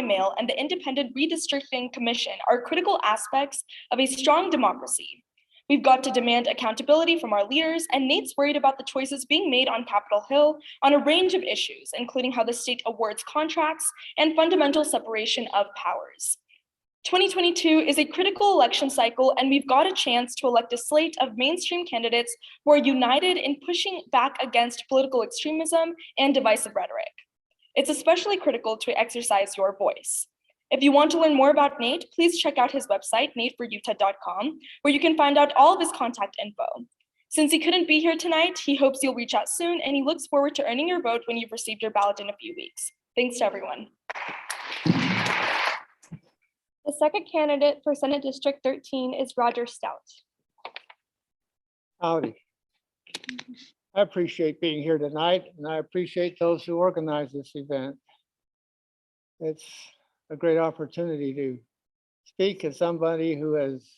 mail and the Independent Redistricting Commission are critical aspects of a strong democracy. We've got to demand accountability from our leaders, and Nate's worried about the choices being made on Capitol Hill on a range of issues, including how the state awards contracts and fundamental separation of powers. 2022 is a critical election cycle, and we've got a chance to elect a slate of mainstream candidates who are united in pushing back against political extremism and divisive rhetoric. It's especially critical to exercise your voice. If you want to learn more about Nate, please check out his website, nateforutah.com, where you can find out all of his contact info. Since he couldn't be here tonight, he hopes you'll reach out soon, and he looks forward to earning your vote when you've received your ballot in a few weeks. Thanks to everyone. The second candidate for Senate District 13 is Roger Stout. Howdy. I appreciate being here tonight, and I appreciate those who organized this event. It's a great opportunity to speak as somebody who has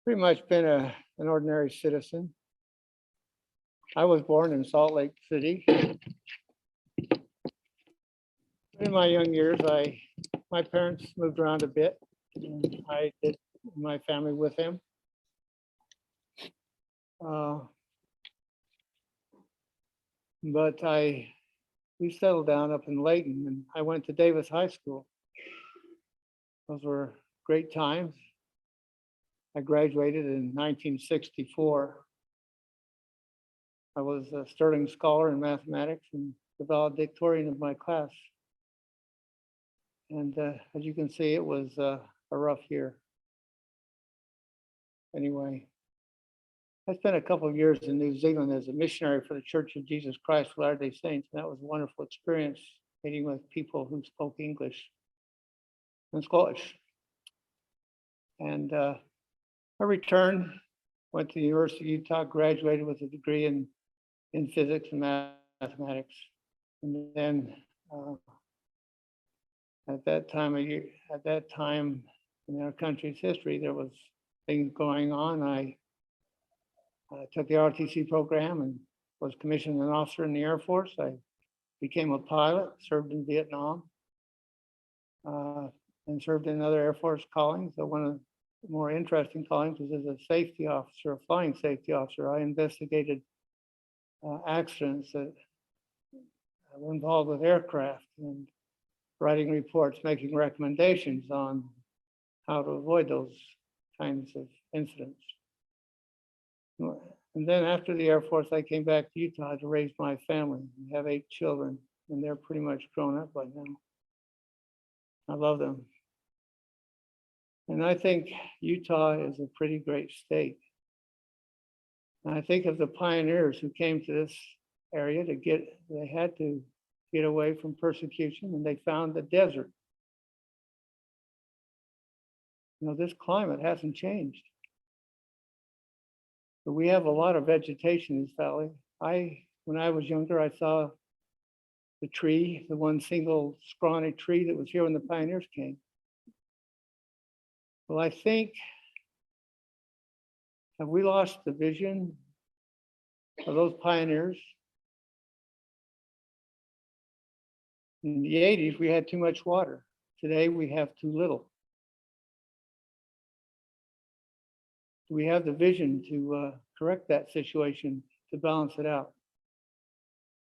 pretty much been an ordinary citizen. I was born in Salt Lake City. In my young years, my parents moved around a bit. And I did my family with them. But we settled down up in Layton, and I went to Davis High School. Those were great times. I graduated in 1964. I was a Sterling Scholar in mathematics and the valedictorian of my class. And as you can see, it was a rough year. Anyway, I spent a couple of years in New Zealand as a missionary for the Church of Jesus Christ of Latter-day Saints. And that was a wonderful experience, meeting with people who spoke English and Scottish. And I returned, went to the University of Utah, graduated with a degree in physics and mathematics. And then at that time in our country's history, there was things going on. I took the ROTC program and was commissioned an officer in the Air Force. I became a pilot, served in Vietnam, and served in other Air Force callings. So one of the more interesting callings was as a safety officer, a flying safety officer. I investigated accidents that were involved with aircraft and writing reports, making recommendations on how to avoid those kinds of incidents. And then after the Air Force, I came back to Utah to raise my family. We have 8 children, and they're pretty much grown up by now. I love them. And I think Utah is a pretty great state. And I think of the pioneers who came to this area they had to get away from persecution, and they found the desert. You know, this climate hasn't changed. But we have a lot of vegetation in this valley. When I was younger, I saw the tree, the one single scrawny tree that was here when the pioneers came. Well, I think, have we lost the vision of those pioneers? In the 80s, we had too much water. Today, we have too little. We have the vision to correct that situation, to balance it out.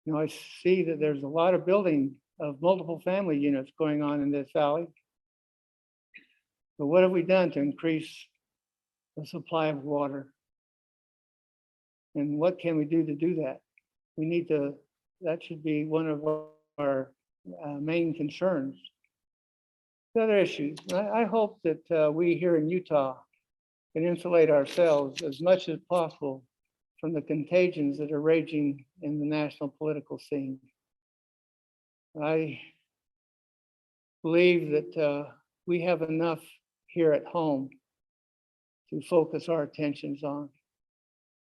You know, I see that there's a lot of building of multiple family units going on in this valley. But what have we done to increase the supply of water? And what can we do to do that? We need to, that should be one of our main concerns. The other issues, I hope that we here in Utah can insulate ourselves as much as possible from the contagions that are raging in the national political scene. I believe that we have enough here at home to focus our attentions on.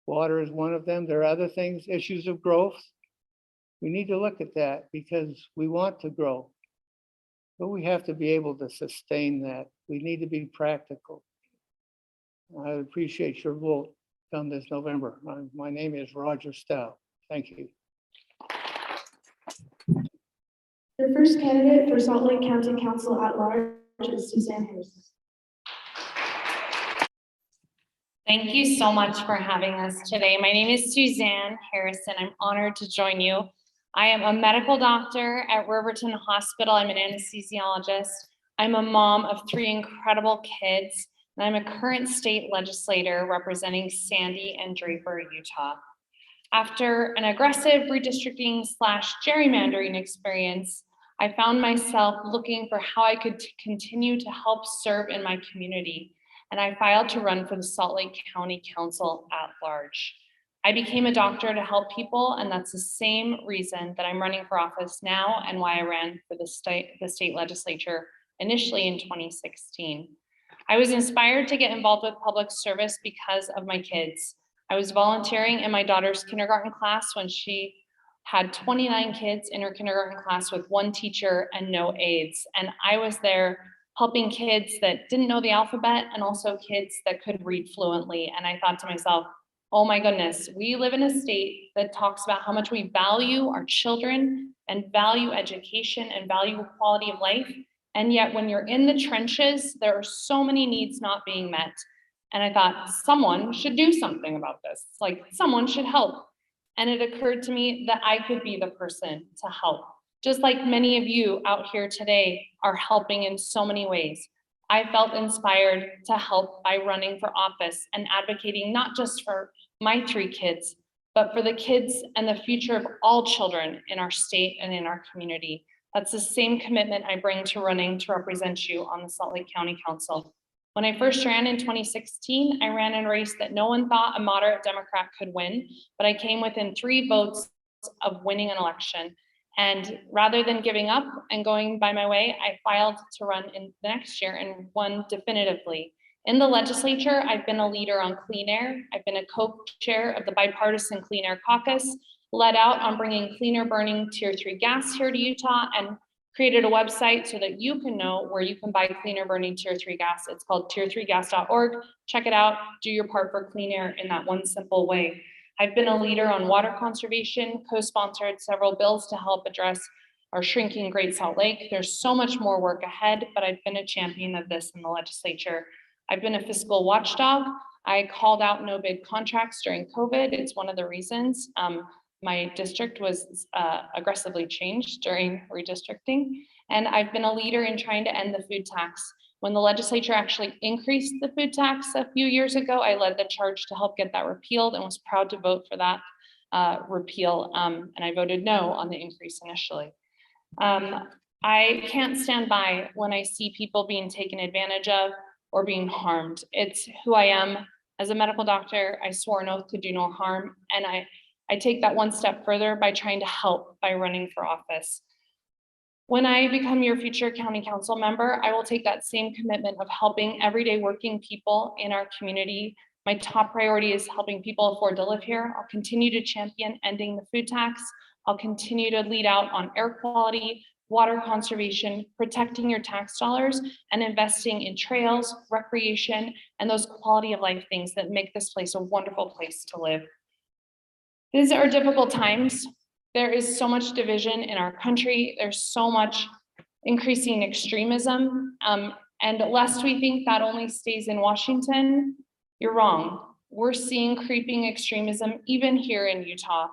Water is one of them. There are other things, issues of growth. We need to look at that because we want to grow, but we have to be able to sustain that. We need to be practical. I appreciate your vote come this November. My name is Roger Stout. Thank you. The first candidate for Salt Lake County Council at Large is Suzanne Harrison. Thank you so much for having us today. My name is Suzanne Harrison. I'm honored to join you. I am a medical doctor at Riverton Hospital. I'm an anesthesiologist. I'm a mom of 3 incredible kids, and I'm a current state legislator representing Sandy and Draper, Utah. After an aggressive redistricting / gerrymandering experience, I found myself looking for how I could continue to help serve in my community, and I filed to run for the Salt Lake County Council at Large. I became a doctor to help people, and that's the same reason that I'm running for office now and why I ran for the state legislature initially in 2016. I was inspired to get involved with public service because of my kids. I was volunteering in my daughter's kindergarten class when she had 29 kids in her kindergarten class with 1 teacher and no aides. And I was there helping kids that didn't know the alphabet and also kids that could read fluently. And I thought to myself, oh my goodness, we live in a state that talks about how much we value our children and value education and value quality of life. And yet when you're in the trenches, there are so many needs not being met. And I thought someone should do something about this. Like someone should help. And it occurred to me that I could be the person to help. Just like many of you out here today are helping in so many ways. I felt inspired to help by running for office and advocating not just for my 3 kids, but for the kids and the future of all children in our state and in our community. That's the same commitment I bring to running to represent you on the Salt Lake County Council. When I first ran in 2016, I ran in a race that no one thought a moderate Democrat could win, but I came within 3 votes of winning an election. And rather than giving up and going by my way, I filed to run in the next year and won definitively. In the legislature, I've been a leader on clean air. I've been a co-chair of the bipartisan Clean Air Caucus, led out on bringing cleaner burning Tier 3 gas here to Utah, and created a website so that you can know where you can buy cleaner burning Tier 3 gas. It's called tier3gas.org. Check it out, do your part for clean air in that one simple way. I've been a leader on water conservation, co-sponsored several bills to help address our shrinking Great Salt Lake. There's so much more work ahead, but I've been a champion of this in the legislature. I've been a fiscal watchdog. I called out no bid contracts during COVID. It's one of the reasons my district was aggressively changed during redistricting. And I've been a leader in trying to end the food tax. When the legislature actually increased the food tax a few years ago, I led the charge to help get that repealed and was proud to vote for that repeal. And I voted no on the increase initially. I can't stand by when I see people being taken advantage of or being harmed. It's who I am. As a medical doctor, I swore an oath to do no harm. And I take that one step further by trying to help by running for office. When I become your future county council member, I will take that same commitment of helping everyday working people in our community. My top priority is helping people afford to live here. I'll continue to champion ending the food tax. I'll continue to lead out on air quality, water conservation, protecting your tax dollars, and investing in trails, recreation, and those quality of life things that make this place a wonderful place to live. These are difficult times. There is so much division in our country. There's so much increasing extremism. And lest we think that only stays in Washington, you're wrong. We're seeing creeping extremism even here in Utah.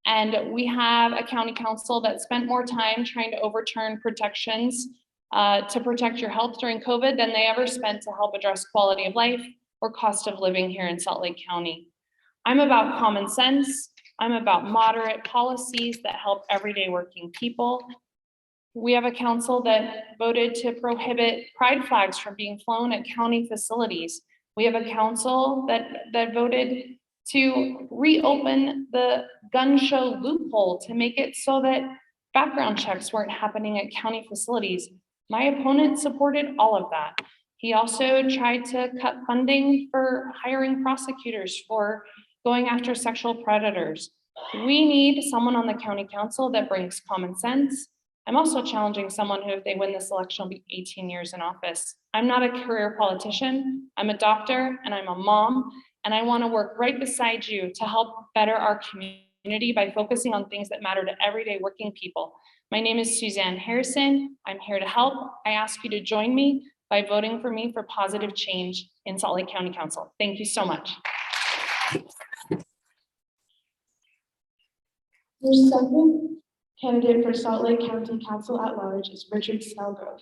And we have a county council that spent more time trying to overturn protections to protect your health during COVID than they ever spent to help address quality of life or cost of living here in Salt Lake County. I'm about common sense. I'm about moderate policies that help everyday working people. We have a council that voted to prohibit pride flags from being flown at county facilities. We have a council that voted to reopen the gun show loophole to make it so that background checks weren't happening at county facilities. My opponent supported all of that. He also tried to cut funding for hiring prosecutors for going after sexual predators. We need someone on the county council that brings common sense. I'm also challenging someone who, if they win this election, will be 18 years in office. I'm not a career politician. I'm a doctor and I'm a mom, and I want to work right beside you to help better our community by focusing on things that matter to everyday working people. My name is Suzanne Harrison. I'm here to help. I ask you to join me by voting for me for positive change in Salt Lake County Council. Thank you so much. Your second candidate for Salt Lake County Council at Large is Richard Snellgrove.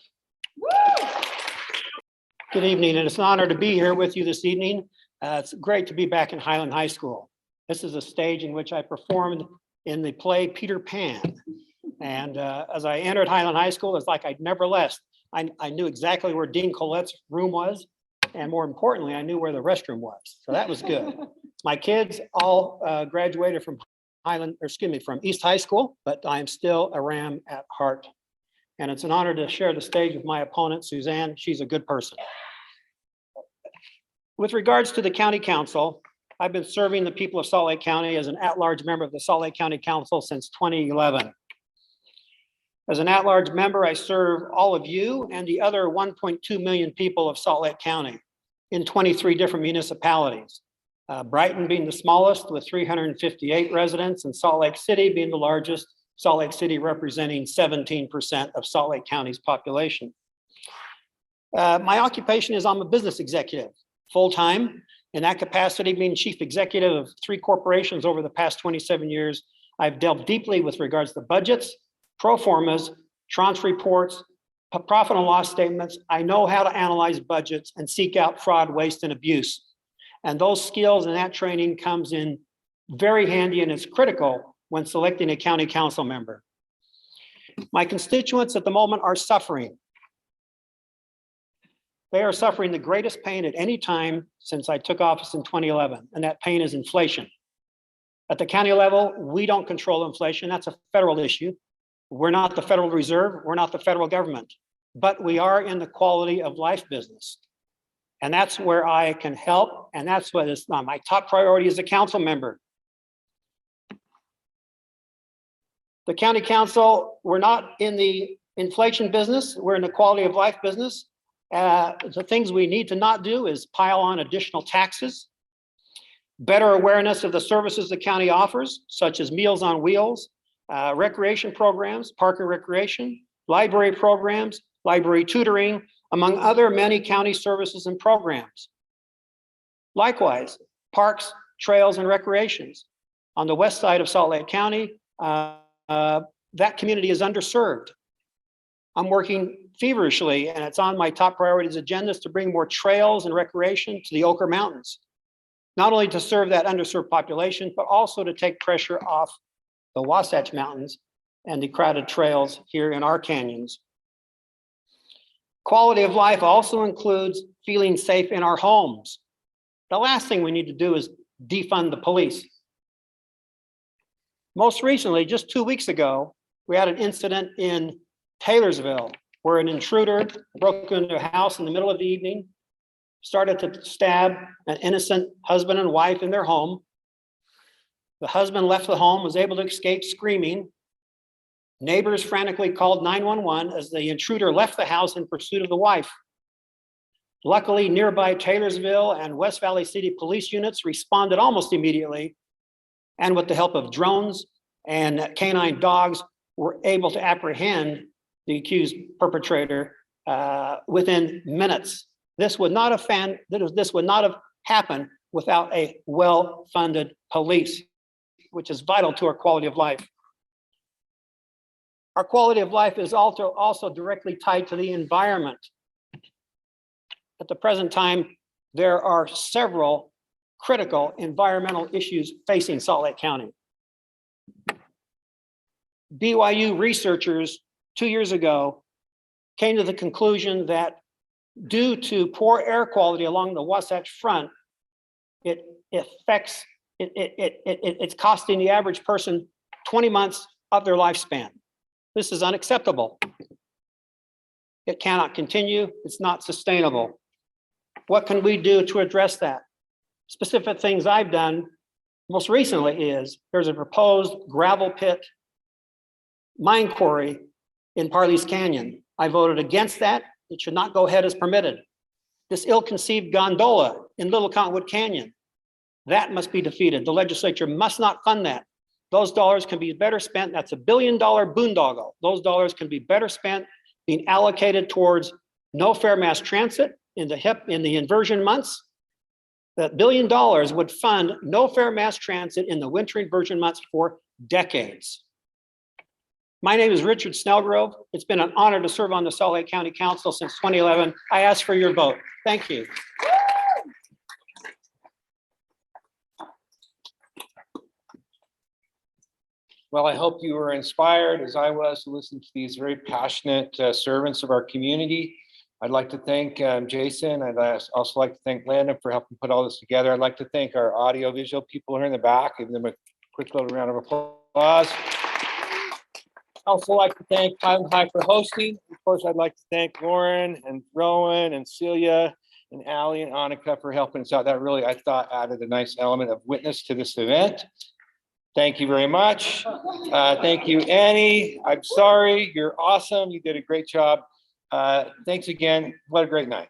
Good evening, and it's an honor to be here with you this evening. It's great to be back in Highland High School. This is a stage in which I performed in the play Peter Pan. And as I entered Highland High School, it's like I'd never left. I knew exactly where Dean Collette's room was, and more importantly, I knew where the restroom was. So that was good. My kids all graduated from from East High School, but I'm still a Ram at heart. And it's an honor to share the stage with my opponent, Suzanne. She's a good person. With regards to the county council, I've been serving the people of Salt Lake County as an at-large member of the Salt Lake County Council since 2011. As an at-large member, I serve all of you and the other 1.2 million people of Salt Lake County in 23 different municipalities. Brighton being the smallest with 358 residents, and Salt Lake City being the largest, Salt Lake City representing 17% of Salt Lake County's population. My occupation is I'm a business executive, full-time. In that capacity, being chief executive of 3 corporations over the past 27 years, I've delved deeply with regards to budgets, pro formas, tranche reports, profit and loss statements. I know how to analyze budgets and seek out fraud, waste, and abuse. And those skills and that training comes in very handy and is critical when selecting a county council member. My constituents at the moment are suffering. They are suffering the greatest pain at any time since I took office in 2011, and that pain is inflation. At the county level, we don't control inflation. That's a federal issue. We're not the Federal Reserve. We're not the federal government, but we are in the quality of life business. And that's where I can help. And that's what is my top priority as a council member. The county council, we're not in the inflation business. We're in the quality of life business. The things we need to not do is pile on additional taxes, better awareness of the services the county offers, such as Meals on Wheels, recreation programs, park and recreation, library programs, library tutoring, among other many county services and programs. Likewise, parks, trails, and recreations. On the west side of Salt Lake County, that community is underserved. I'm working feverishly, and it's on my top priorities agendas to bring more trails and recreation to the Ochre Mountains, not only to serve that underserved population, but also to take pressure off the Wasatch Mountains and the crowded trails here in our canyons. Quality of life also includes feeling safe in our homes. The last thing we need to do is defund the police. Most recently, just 2 weeks ago, we had an incident in Taylorsville where an intruder broke into a house in the middle of the evening, started to stab an innocent husband and wife in their home. The husband left the home, was able to escape screaming. Neighbors frantically called 911 as the intruder left the house in pursuit of the wife. Luckily, nearby Taylorsville and West Valley City police units responded almost immediately, and with the help of drones and canine dogs, were able to apprehend the accused perpetrator within minutes. This would not have happened without a well-funded police, which is vital to our quality of life. Our quality of life is also directly tied to the environment. At the present time, there are several critical environmental issues facing Salt Lake County. BYU researchers 2 years ago came to the conclusion that due to poor air quality along the Wasatch Front, it's costing the average person 20 months of their lifespan. This is unacceptable. It cannot continue. It's not sustainable. What can we do to address that? Specific things I've done most recently is there's a proposed gravel pit mine quarry in Parley's Canyon. I voted against that. It should not go ahead as permitted. This ill-conceived gondola in Little Cottonwood Canyon, that must be defeated. The legislature must not fund that. Those dollars can be better spent. That's $1 billion boondoggle. Those dollars can be better spent being allocated towards no fare mass transit in the inversion months. That $1 billion would fund no fare mass transit in the winter inversion months for decades. My name is Richard Snellgrove. It's been an honor to serve on the Salt Lake County Council since 2011. I ask for your vote. Thank you. Well, I hope you were inspired, as I was, to listen to these very passionate servants of our community. I'd like to thank Jason. I'd also like to thank Landon for helping put all this together. I'd like to thank our audio-visual people here in the back. Give them a quick little round of applause. I'd also like to thank Highland High for hosting. Of course, I'd like to thank Lauren and Rowan and Celia and Allie and Annika for helping us out. That really, I thought, added a nice element of witness to this event. Thank you very much. Thank you, Annie. I'm sorry, you're awesome. You did a great job. Thanks again. What a great night.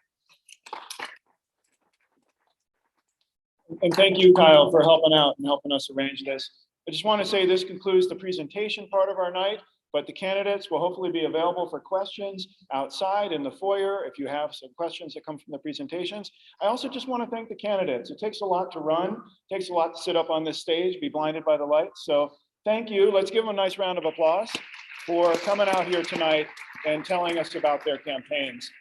And thank you, Kyle, for helping out and helping us arrange this. I just want to say this concludes the presentation part of our night, but the candidates will hopefully be available for questions outside in the foyer if you have some questions that come from the presentations. I also just want to thank the candidates. It takes a lot to run, it takes a lot to sit up on this stage, be blinded by the lights. So thank you. Let's give them a nice round of applause for coming out here tonight and telling us about their campaigns.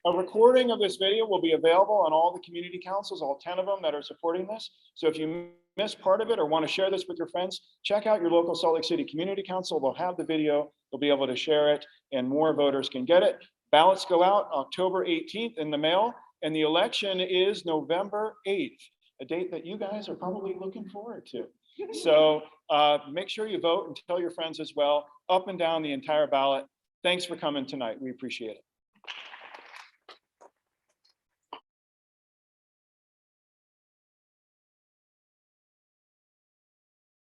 A recording of this video will be available on all the community councils, all 10 of them that are supporting this. So if you missed part of it or want to share this with your friends, check out your local Salt Lake City Community Council. They'll have the video, they'll be able to share it, and more voters can get it. Ballots go out October 18th in the mail, and the election is November 8th, a date that you guys are probably looking forward to. So make sure you vote and tell your friends as well, up and down the entire ballot. Thanks for coming tonight. We appreciate it.